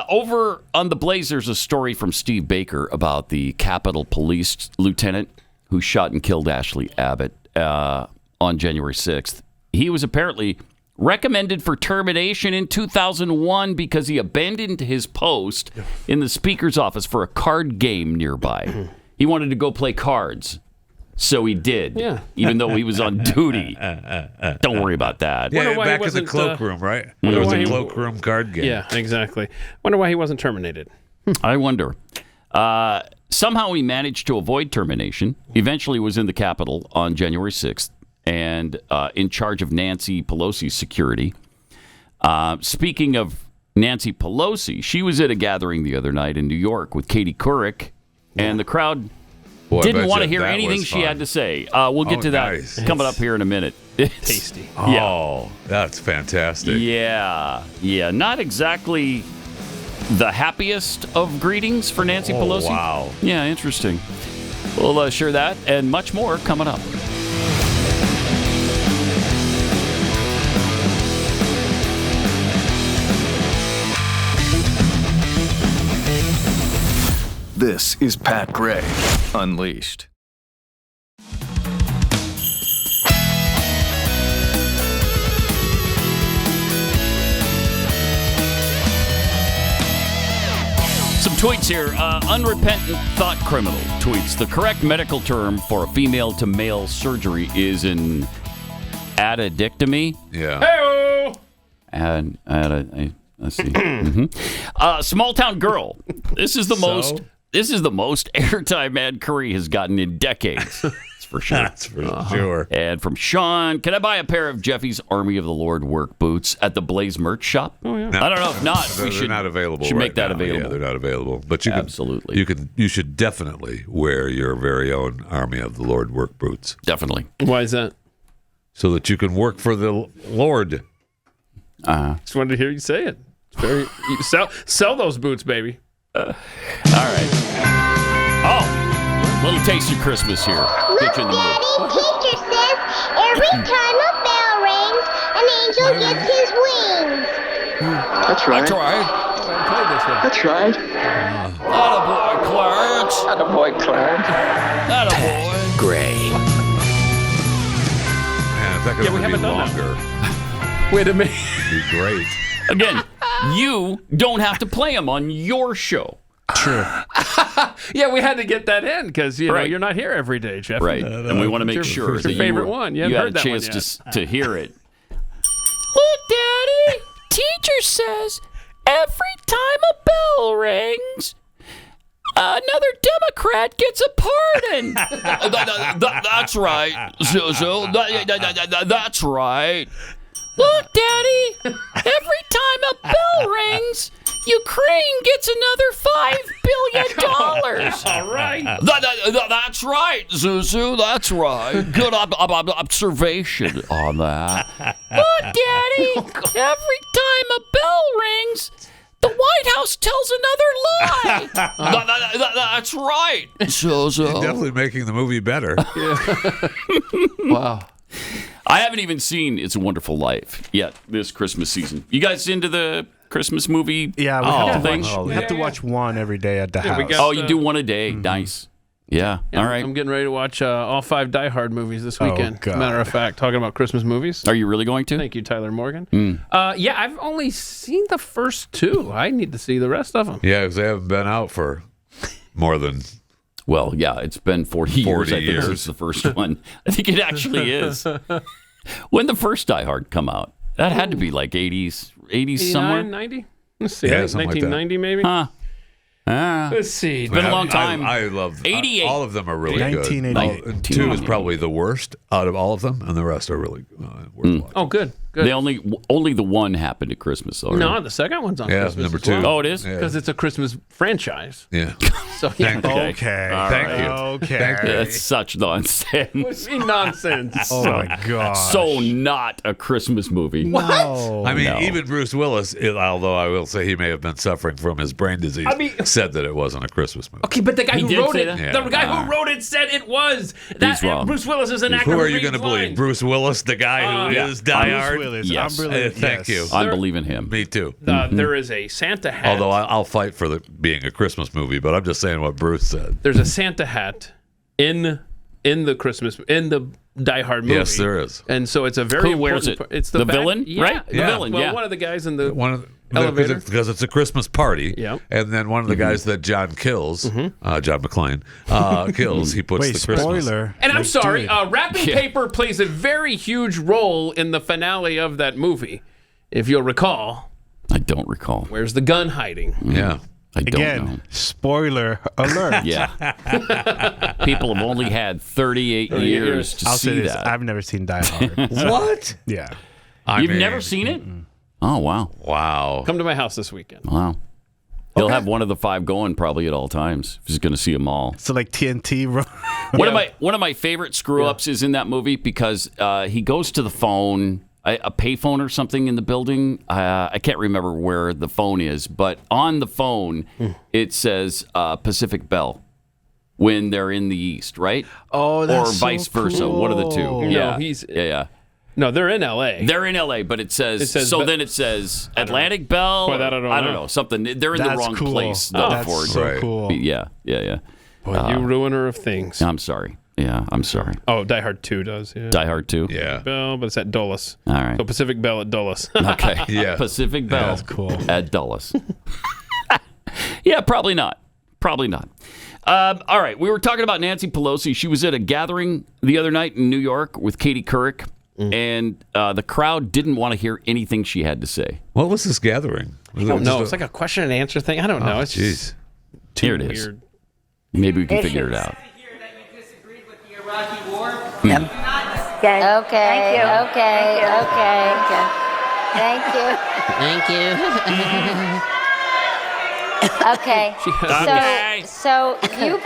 Over on the Blaze, there's a story from Steve Baker about the Capitol Police lieutenant who shot and killed Ashley Abbott on January 6th. He was apparently recommended for termination in 2001 because he abandoned his post in the speaker's office for a card game nearby. He wanted to go play cards. So he did, even though he was on duty. Don't worry about that. Yeah, back in the cloakroom, right? There was a cloakroom card game. Yeah, exactly. Wonder why he wasn't terminated. I wonder. Somehow he managed to avoid termination. Eventually was in the Capitol on January 6th and in charge of Nancy Pelosi's security. Speaking of Nancy Pelosi, she was at a gathering the other night in New York with Katie Couric, and the crowd... didn't want to hear anything she had to say. We'll get to that coming up here in a minute. Tasty. Oh, that's fantastic. Yeah. Not exactly the happiest of greetings for Nancy Pelosi. Wow. Yeah, interesting. We'll share that and much more coming up. This is Pat Gray Unleashed. Some tweets here. Unrepentant thought criminal tweets. The correct medical term for a female to male surgery is an addictomy. Yeah. Hey-o! Let's see. Small town girl. This is the most airtime Ann Curry has gotten in decades. That's for sure. That's for sure. And from Sean, can I buy a pair of Jeffy's Army of the Lord work boots at the Blaze merch shop? Oh yeah. I don't know if not. They're not available. Should make that now. available. Yeah, they're not available. But you absolutely. You should definitely wear your very own Army of the Lord work boots. Definitely. Why is that? So that you can work for the Lord. Just wanted to hear you say it. You sell those boots, baby. All right. Oh, little taste of Christmas here. Look, Daddy, teacher says every time a bell rings, an angel gets his wings. That's right. That's right. That's right. Attaboy, Clarence. Attaboy, Clarence. Attaboy. Gray. Man, if that could only be longer. Wait a minute. It'd be great. Again, you don't have to play them on your show. True. Yeah, we had to get that in because know you're not here every day, Jeff. Right, and we want to make sure it's that your favorite one. You had a chance to hear it. Look, Daddy, teacher says every time a bell rings, another Democrat gets a pardon. That's right, Zuzu. That's right. Look, Daddy, every time a bell rings, Ukraine gets another $5 billion. All right. That's right, Zuzu. That's right. Good observation on that. Look, Daddy, every time a bell rings, The White House tells another lie. That's right. So. You're definitely making the movie better. Wow. I haven't even seen It's a Wonderful Life yet this Christmas season. You guys into the Christmas movie? Yeah, we have to watch one every day at the house. You do one a day. Nice. Yeah. All right. I'm getting ready to watch all 5 Die Hard movies this weekend. As a matter of fact, talking about Christmas movies. Are you really going to? Thank you, Tyler Morgan. Yeah, I've only seen the first 2. I need to see the rest of them. Yeah, because they haven't been out for more than... Well, yeah, it's been 40 years. I think since the first one. I think it actually is. When the first Die Hard come out? That had to be like 80s somewhere. 90? Let's see. Yeah, 1990 like maybe? Huh. Let's see. It's been a long time. I love 88. All of them are really 1988. good. 2 is probably the worst out of all of them, and the rest are really worth Oh, good. They only the one happened at Christmas. Though, right? No, the second one's on Christmas. number as well. 2. Oh, it is? Because it's a Christmas franchise. Yeah. So, yeah. Okay. Thank you. Okay. Thank you. That's such nonsense. What's nonsense? Oh, my God. So not a Christmas movie. What? I mean, even Bruce Willis, although I will say he may have been suffering from his brain disease, said that it wasn't a Christmas movie. Okay, but the guy who wrote it, that? the guy who wrote it said it was. He's wrong. Bruce Willis is an actor. Who are you going to believe? Bruce Willis, the guy who is Die Hard? Bruce Willis. Yes. Thank you. I'm believing him. Me too. There is a Santa hat. Although I'll fight for being a Christmas movie, but I'm just saying what Bruce said. There's a Santa hat in the Die Hard movie. Yes, there is. And so it's a very Who wears it? It's the villain, right? The villain. Well, yeah. one of the guys in the elevator. Because it's a Christmas party. Yeah. And then one of the guys that John kills, John McClane, kills, he puts the Christmas. Spoiler. And I'm sorry, wrapping paper plays a very huge role in the finale of that movie. If you'll recall. I don't recall. Where's the gun hiding? Yeah. I don't know. Spoiler alert. Yeah. People have only had 38 years to see that. I've never seen Die Hard. What? Yeah. You've never seen it? Oh, wow. Wow. Come to my house this weekend. Wow. He'll have one of the 5 going probably at all times. He's going to see them all. So like TNT. One of my favorite screw-ups is in that movie because he goes to the phone, a payphone or something in the building. I can't remember where the phone is, but on the phone it says Pacific Bell when they're in the East, right? Oh, that's or vice so versa. cool. One of the two. No, Yeah. No, they're in L.A. They're in L.A., but it says then it says Atlantic Bell. Boy, that I don't know. Something. They're in the wrong place. That's so cool. Yeah. Boy, you ruiner of things. I'm sorry. Yeah, I'm sorry. Oh, Die Hard 2 does. Yeah. Die Hard 2? Yeah. Bell, but it's at Dulles. All right. So Pacific Bell at Dulles. Okay. Yeah. Pacific Bell. That's cool. At Dulles. Yeah, probably not. All right. We were talking about Nancy Pelosi. She was at a gathering the other night in New York with Katie Couric, and the crowd didn't want to hear anything she had to say. What was this gathering? I don't know. It's like a question and answer thing. I don't know. It's just Here it is. weird. Maybe we can figure it out. Okay. Thank you. Okay. Thank you. Thank you. Okay. So you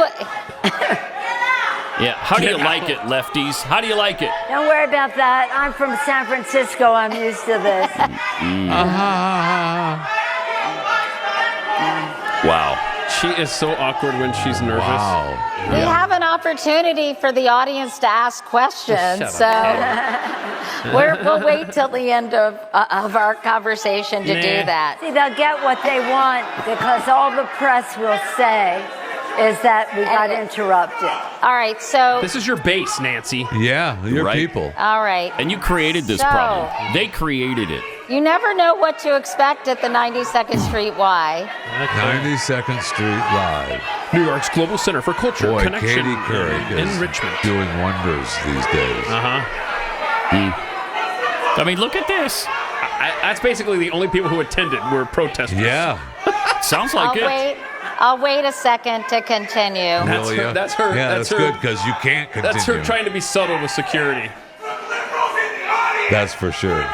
Yeah. How do you like it, lefties? How do you like it? don't worry about that. I'm from San Francisco. I'm used to this. Wow. She is so awkward when she's nervous. Wow. We have an opportunity for the audience to ask questions, so we'll wait till the end of our conversation to do that. See, they'll get what they want because all the press will say is that we got interrupted. All right, so This is your base, Nancy. Yeah, your Right. people. all right. And you created this So- problem. They created it. You never know what to expect at the 92nd Street Y. 92nd Street Live. New York's Global Center for Culture, Boy, Connection, Katie Couric and is Enrichment. doing wonders these days. I mean, look at this. That's basically the only people who attended were protesters. Yeah. Sounds like it. I'll wait a second to continue. That's her. Yeah, that's that's her. good because you can't continue. That's her trying to be subtle with security. That's for sure.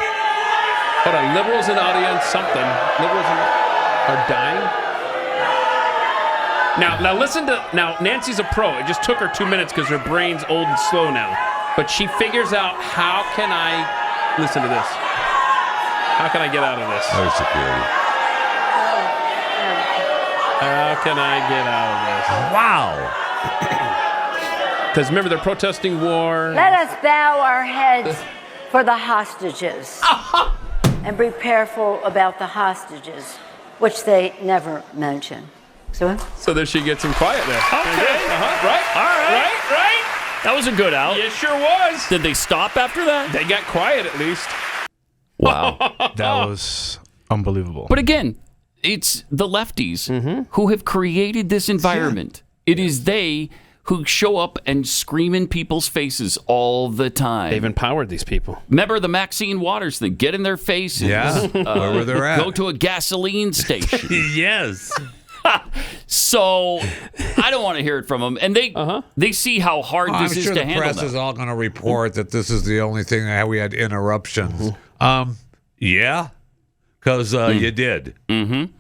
Hold on, liberals in audience, something. Liberals are dying. Now listen to. Now Nancy's a pro. It just took her 2 minutes because her brain's old and slow now. But she figures out how can I listen to this. How can I get out of this? There's security. How can I get out of this? Wow. Because remember, they're protesting war. Let us bow our heads for the hostages and be prayerful about the hostages, which they never mention. So there she gets him quiet there. Okay. Right? All right. Right? That was a good out. It sure was. Did they stop after that? They got quiet at least. Wow. That was unbelievable. But again, it's the lefties who have created this environment. Yeah. It is they who show up and scream in people's faces all the time. They've empowered these people. Remember the Maxine Waters thing? Get in their faces. Yeah, wherever they're at. Go to a gasoline station. Yes. So I don't want to hear it from them, and they see how hard this is to handle. I'm sure the press is all going to report that this is the only thing that we had interruptions. Yeah, because you did. Mm-hmm.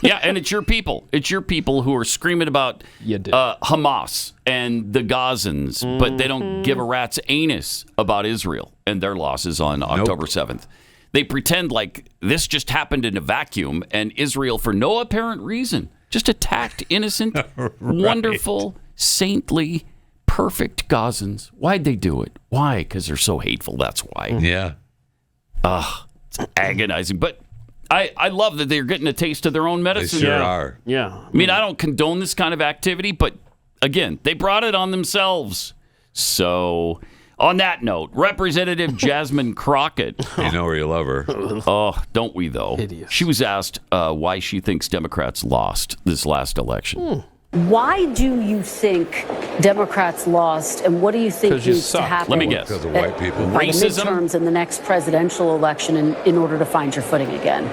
Yeah, and it's your people. It's your people who are screaming about Hamas and the Gazans, but they don't give a rat's anus about Israel and their losses on October 7th. They pretend like this just happened in a vacuum, and Israel, for no apparent reason, just attacked innocent, wonderful, saintly, perfect Gazans. Why'd they do it? Why? Because they're so hateful. That's why. Yeah. It's agonizing. But I love that they're getting a taste of their own medicine. They sure are. Yeah. I mean, I don't condone this kind of activity, but again, they brought it on themselves. So, on that note, Representative Jasmine Crockett. You know her, you love her. Oh, don't we, though? Hideous. She was asked why she thinks Democrats lost this last election. Why do you think Democrats lost, and what do you think needs to happen? Let me guess. Because of white people. By the Racism? midterms in the next presidential election in order to find your footing again?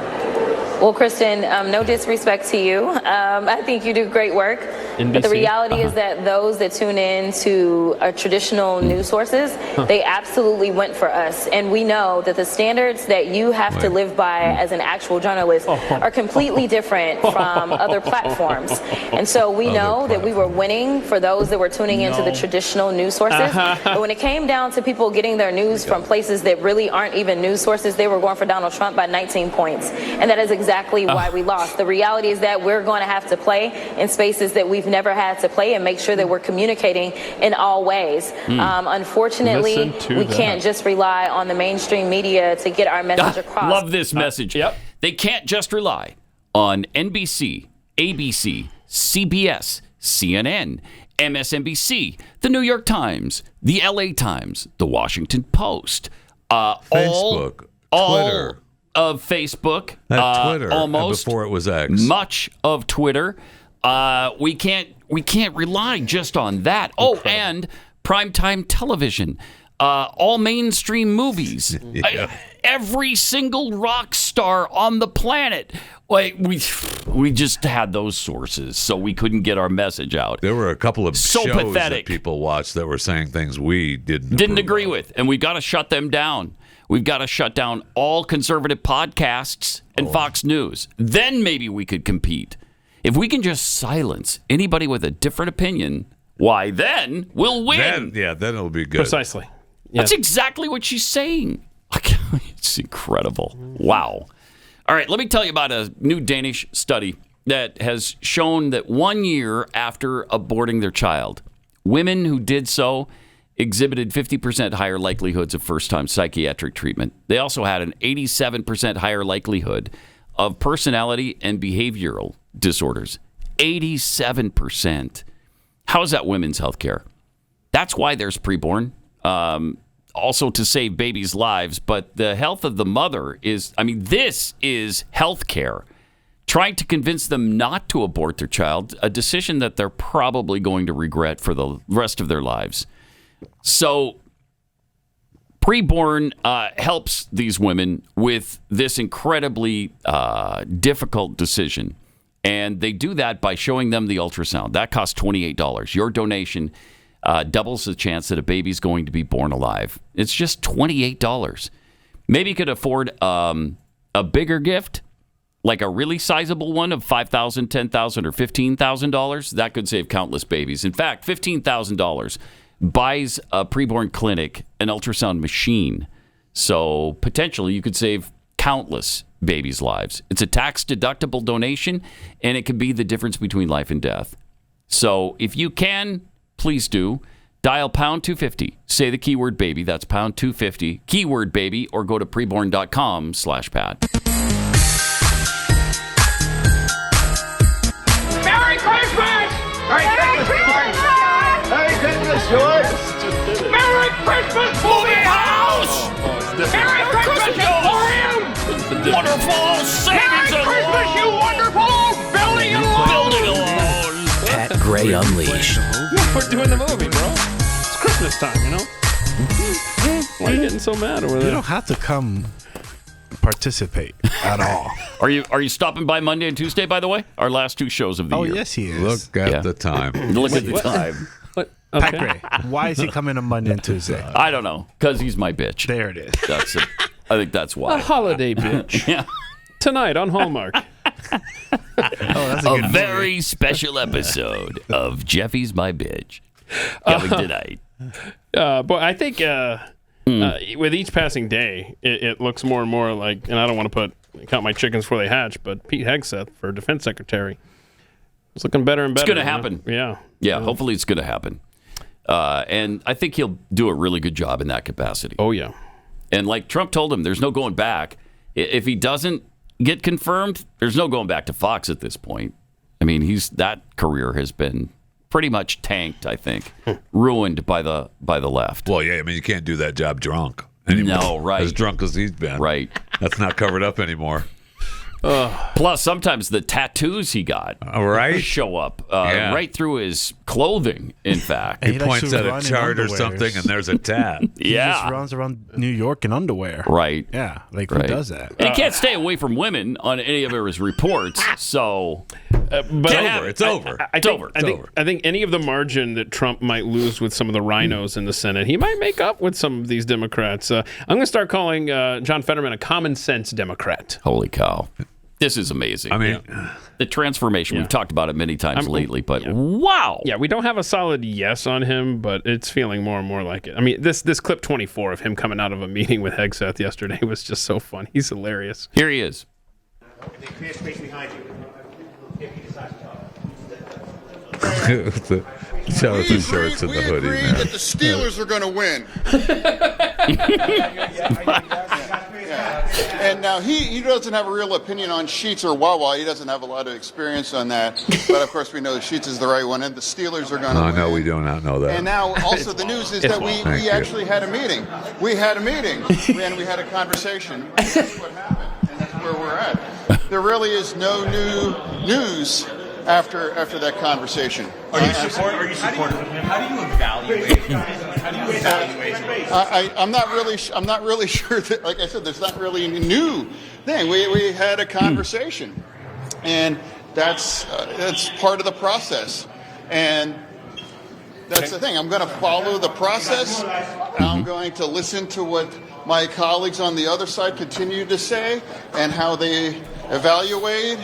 Well, Kristen, no disrespect to you. I think you do great work. NBC? But the reality is that those that tune in to traditional news sources, they absolutely went for us. And we know that the standards that you have to live by as an actual journalist are completely different from other platforms. And so we know that we were winning for those that were tuning into the traditional news sources. But when it came down to people getting their news from places that really aren't even news sources, they were going for Donald Trump by 19 points. And that is exactly why we lost. The reality is that we're going to have to play in spaces that we've never had to play and make sure that we're communicating in all ways. Unfortunately, we can't just rely on the mainstream media to get our message across. Love this message. They can't just rely on NBC, ABC, CBS, CNN, MSNBC, the New York Times, the LA Times, the Washington Post, Facebook, Twitter. Of Facebook, Twitter, almost before it was X. Much of Twitter. We can't rely just on that. Incredible. And primetime television, all mainstream movies, every single rock star on the planet. We just had those sources, so we couldn't get our message out. There were a couple of so shows pathetic that people watched that were saying things we didn't agree with, and we've got to shut them down. We've got to shut down all conservative podcasts and Fox News. Then maybe we could compete. If we can just silence anybody with a different opinion, why then we'll win. Then it'll be good. Precisely. That's exactly what she's saying. It's incredible. Wow. All right, let me tell you about a new Danish study that has shown that 1 year after aborting their child, women who did so exhibited 50% higher likelihoods of first-time psychiatric treatment. They also had an 87% higher likelihood of personality and behavioral disorders. 87%. How is that women's health care? That's why there's preborn, also to save babies' lives. But the health of the mother is, this is health care. Trying to convince them not to abort their child, a decision that they're probably going to regret for the rest of their lives. So preborn helps these women with this incredibly difficult decision. And they do that by showing them the ultrasound. That costs $28. Your donation doubles the chance that a baby's going to be born alive. It's just $28. Maybe you could afford a bigger gift, like a really sizable one of $5,000, $10,000, or $15,000. That could save countless babies. In fact, $15,000 buys a preborn clinic an ultrasound machine. So potentially you could save countless babies' lives. It's a tax-deductible donation, and it could be the difference between life and death. So if you can, please do. Dial pound 250. Say the keyword baby. That's pound 250, keyword baby, or go to preborn.com/Pat. Merry Christmas! Merry Christmas! Merry Christmas, George! Merry Christmas, movie house! Merry Christmas, Emporium! Wonderful savings! Merry Christmas, you wonderful building alone! Pat Gray Unleashed. We're doing the movie, bro. It's Christmas time, you know? Why are you getting so mad over there? You don't have to come participate at all. Are you stopping by Monday and Tuesday, by the way? Our last two shows of the year. Oh, yes, he is. Look at the time. Look at the time. What? Pat Gray, why is he coming on Monday and Tuesday? I don't know. Because he's my bitch. There it is. That's it. I think that's why. A holiday bitch. Yeah. Tonight on Hallmark. That's a very special episode of Jeffy's My Bitch. Coming tonight. But I think with each passing day, it looks more and more like, and I don't want to count my chickens before they hatch, but Pete Hegseth for defense secretary, it's looking better and better. It's going to happen. Yeah. Hopefully it's going to happen. And I think he'll do a really good job in that capacity. Oh, yeah. And like Trump told him, there's no going back. If he doesn't get confirmed, there's no going back to Fox at this point. I mean, that career has been pretty much tanked, I think, ruined by the left. Well, yeah, I mean, you can't do that job drunk anymore. No, right. As drunk as he's been. Right. That's not covered up anymore. Plus, sometimes the tattoos he got show up right through his clothing, in fact. He points at a chart or something, and there's a tat. He just runs around New York in underwear. Right. Yeah, like who does that? And he can't stay away from women on any of his reports, so... It's over. I think any of the margin that Trump might lose with some of the rhinos in the Senate, he might make up with some of these Democrats. I'm going to start calling John Fetterman a common sense Democrat. Holy cow. This is amazing. I mean, the transformation, we've talked about it many times lately, but wow. Yeah, we don't have a solid yes on him, but it's feeling more and more like it. I mean, this clip 24 of him coming out of a meeting with Hegseth yesterday was just so fun. He's hilarious. Here he is. Clear space behind you. If you decide to talk. Show us the shorts and the hoodie, man. That the Steelers are going to win. And now he doesn't have a real opinion on Sheets or Wawa. He doesn't have a lot of experience on that. But of course, we know Sheets is the right one, and the Steelers are going to win. No, we do not know that. And now also the news is that we actually had a meeting. We had a meeting, and we had a conversation. And that's what happened, and that's where we're at. There really is no new news after that conversation. Are you supportive of him? How do you evaluate him? I'm not really sure that, like I said, there's not really a new thing. We had a conversation, and that's part of the process, and that's the thing. I'm going to follow the process. I'm going to listen to what my colleagues on the other side continue to say and how they evaluate,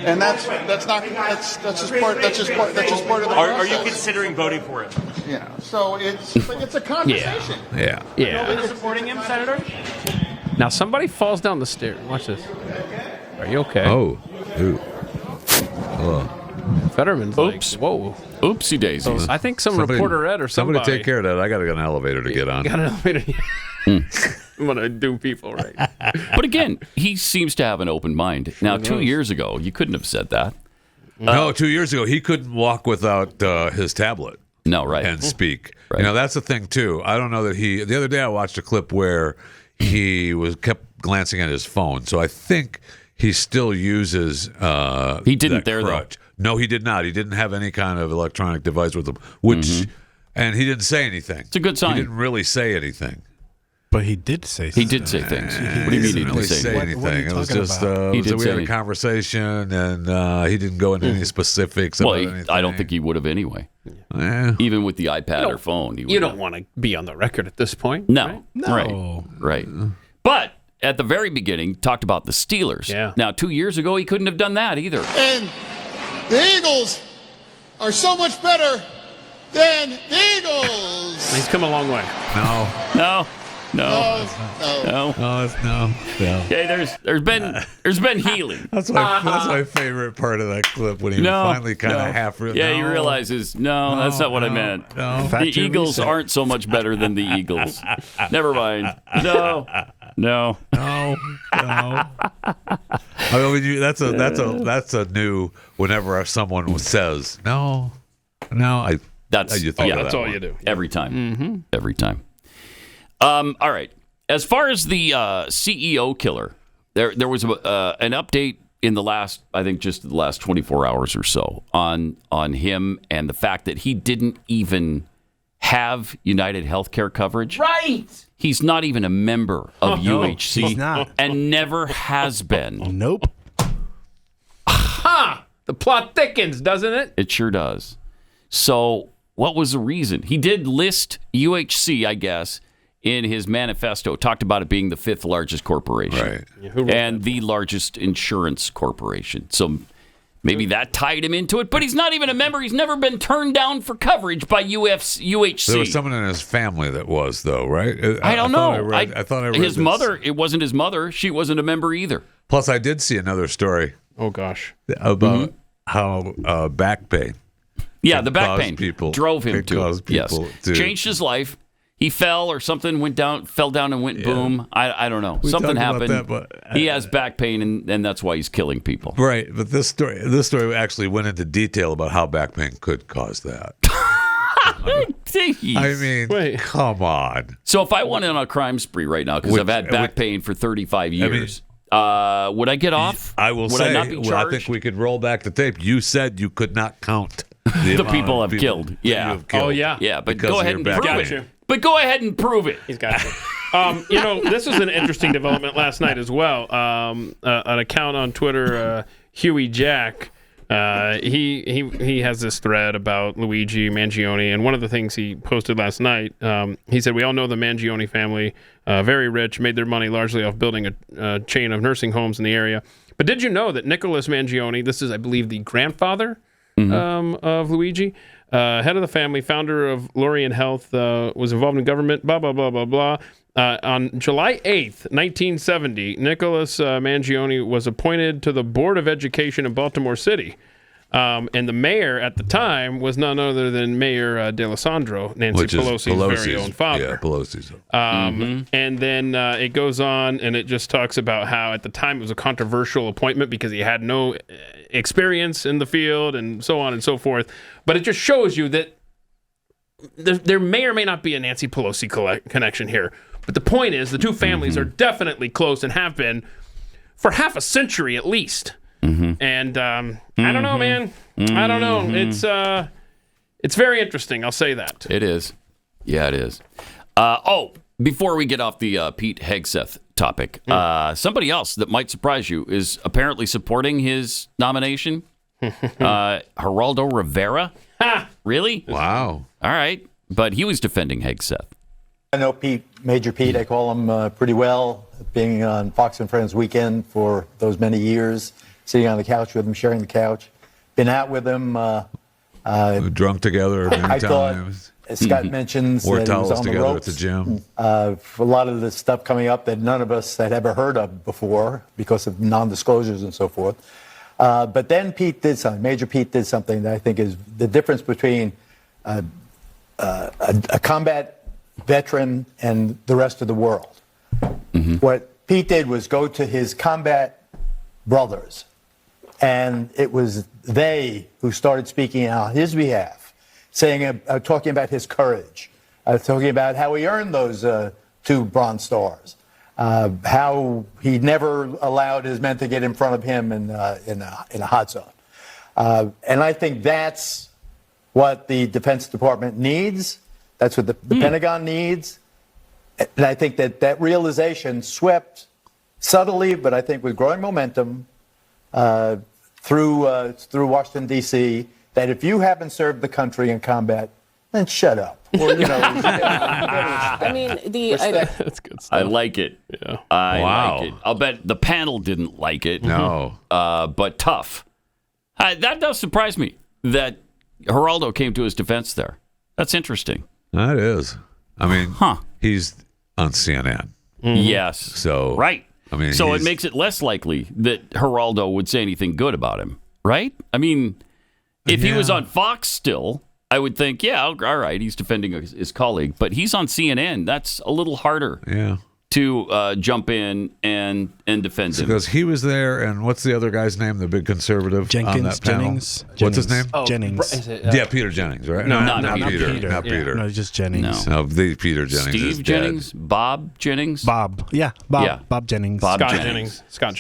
and that's just part of the process. Are you considering voting for him? Yeah. So it's a conversation. Yeah. Are you supporting him, Senator? Now somebody falls down the stairs. Watch this. Are you okay? Oh. Fetterman's Oops. like, whoa. Oopsie daisies. So I think reporter Ed or somebody. Somebody take care of that. I got to get an elevator to get on. Got an elevator. I'm going to do people right. But again, he seems to have an open mind. Now, 2 years ago, you couldn't have said that. No, 2 years ago, he couldn't walk without his tablet. No, right. And speak. Right. You know, that's the thing, too. I don't know that the other day I watched a clip where he kept glancing at his phone. So I think he still uses he didn't there, crutch. No, he did not. He didn't have any kind of electronic device with him, and he didn't say anything. It's a good sign. He didn't really say anything. But he did say something. He did say things. What do you mean he didn't really say anything? It was just we had a conversation, and he didn't go into any specifics about anything. I don't think he would have anyway. Yeah. Even with the iPad or phone. You don't want to be on the record at this point. No. Right? No. Right. But at the very beginning, talked about the Steelers. Yeah. Now, 2 years ago, he couldn't have done that either. And the Eagles are so much better than the Eagles. He's come a long way. No. No. Okay, there's been healing. That's my favorite part of that clip when he finally kind of half. Yeah, he realizes that's not what I meant. The Eagles aren't so much better than the Eagles. Never mind. No. I mean, that's a new. Whenever someone says no, that's you think that's all you do every time. Every time. All right. As far as the CEO killer, there was an update in the last 24 hours or so on him and the fact that he didn't even have UnitedHealthcare coverage. Right. He's not even a member of UHC. He's not. And never has been. Nope. The plot thickens, doesn't it? It sure does. So what was the reason? He did list UHC, I guess, in his manifesto. Talked about it being the 5th largest corporation. Right. Yeah, and the largest insurance corporation. So maybe that tied him into it. But he's not even a member. He's never been turned down for coverage by UHC. There was someone in his family that was, though, right? I don't know. I thought I read his this. mother. It wasn't his mother. She wasn't a member either. Plus, I did see another story. Oh, gosh. About how back pain. Yeah, the back pain people, drove him to it. Yes. To changed his life. He fell or something, fell down and went boom. I don't know. Something happened. That, but, he has back pain, and that's why he's killing people. Right, but this story actually went into detail about how back pain could cause that. I mean, come on. So if I went on a crime spree right now because I've had back pain for 35 years, would I get off? I will would say, I not be charged? I think we could roll back the tape. You said you could not count the people I've killed. Yeah. Oh, yeah. Yeah, but go ahead and prove it. But go ahead and prove it. He's got you. This was an interesting development last night as well. An account on Twitter, Huey Jack, he has this thread about Luigi Mangione, and one of the things he posted last night, he said, "We all know the Mangione family, very rich, made their money largely off building a chain of nursing homes in the area. But did you know that Nicholas Mangione, this is, I believe, the grandfather of Luigi, head of the family, founder of Lorien Health, was involved in government, blah, blah, blah, blah, blah. On July 8th, 1970, Nicholas Mangione was appointed to the Board of Education in Baltimore City. And the mayor at the time was none other than Mayor D'Alessandro, Nancy Pelosi's very own father. Yeah, Pelosi's. And then it goes on, and it just talks about how at the time it was a controversial appointment because he had no experience in the field and so on and so forth. But it just shows you that there may or may not be a Nancy Pelosi connection here. But the point is the two families are definitely close and have been for half a century at least. And I don't know, man. I don't know. It's very interesting. I'll say that. It is. Yeah, it is. Before we get off the Pete Hegseth topic, somebody else that might surprise you is apparently supporting his nomination. Geraldo Rivera. Really? Wow. All right. But he was defending Hegseth. I know Pete, Major Pete. I call him pretty well, being on Fox and Friends weekend for those many years. Sitting on the couch with him, sharing the couch. Been out with him. Drunk together many times. Scott mentions Wore that he was towels on the together ropes. at the gym. For a lot of the stuff coming up that none of us had ever heard of before because of non-disclosures and so forth. But then Pete did something. Major Pete did something that I think is the difference between a combat veteran and the rest of the world. What Pete did was go to his combat brothers, and it was they who started speaking on his behalf, saying, talking about his courage, talking about how he earned those 2 Bronze Stars, how he never allowed his men to get in front of him in a hot zone. And I think that's what the Defense Department needs. That's what the Pentagon needs. And I think that realization swept subtly, but I think with growing momentum through Washington, D.C., that if you haven't served the country in combat, then shut up. Or, I mean, that's good stuff. I like it. Yeah. I like it. I'll bet the panel didn't like it. No. But tough. That does surprise me that Geraldo came to his defense there. That's interesting. That is. I mean, on CNN. Yes. So right. I mean, so it makes it less likely that Geraldo would say anything good about him, right? I mean, if he was on Fox still, I would think, yeah, all right, he's defending his colleague, but he's on CNN. That's a little harder. Yeah. To jump in and defend him. Because he was there, and what's the other guy's name, the big conservative on that panel? Jennings. What's his name? Jennings. Peter Jennings, right? No, not Peter. Not Peter. Peter. No, just Jennings. No, the Peter Jennings Steve is Jennings? dead. Bob Jennings? Bob. Yeah, Bob. Yeah. Bob Jennings. Scott Jennings. Scott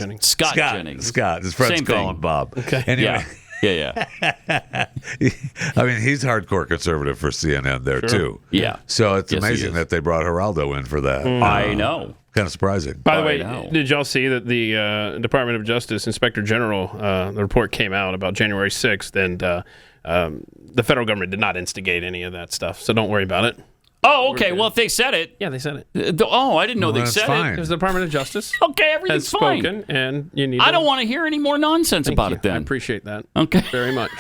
Jennings. Scott. His friends call him Bob. Okay. Anyway. Yeah. I mean, he's hardcore conservative for CNN there, too. Yeah. So it's amazing that they brought Geraldo in for that. I know. Kind of surprising. By the way, did y'all see that the Department of Justice Inspector General, the report came out about January 6th, and the federal government did not instigate any of that stuff, so don't worry about it. Oh, okay. Well, if they said it. Yeah, they said it. I didn't know they said it. It was the Department of Justice. Okay, everything's has spoken, fine. And you need I don't want to hear any more nonsense about it then. I appreciate that. Okay. Very much.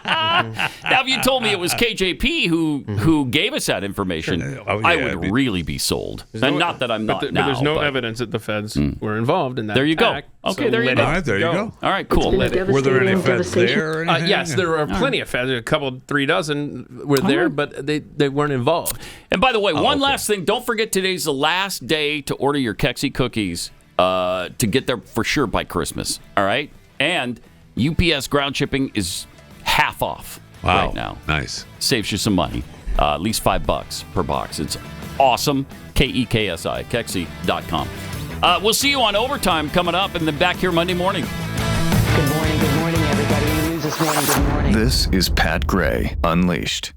Now, if you told me it was KJP who gave us that information, I would really be sold. And not that I'm not but now. There's no evidence that the feds were involved in that. There you go. attack, Okay, so there you go. All right, there you go. All right, cool. Were there any feds there? Or anything? Yes, there were plenty of feds. A couple, 3 dozen were there, but they weren't involved. And by the way, one last thing. Don't forget today's the last day to order your Kexi cookies to get there for sure by Christmas. All right? And UPS ground shipping is half off right now. Nice. Saves you some money. At least $5 per box. It's awesome. KEKSI, Kexi.com. We'll see you on Overtime coming up and then back here Monday morning. Good morning, everybody. In the news this morning, good morning. This is Pat Gray Unleashed.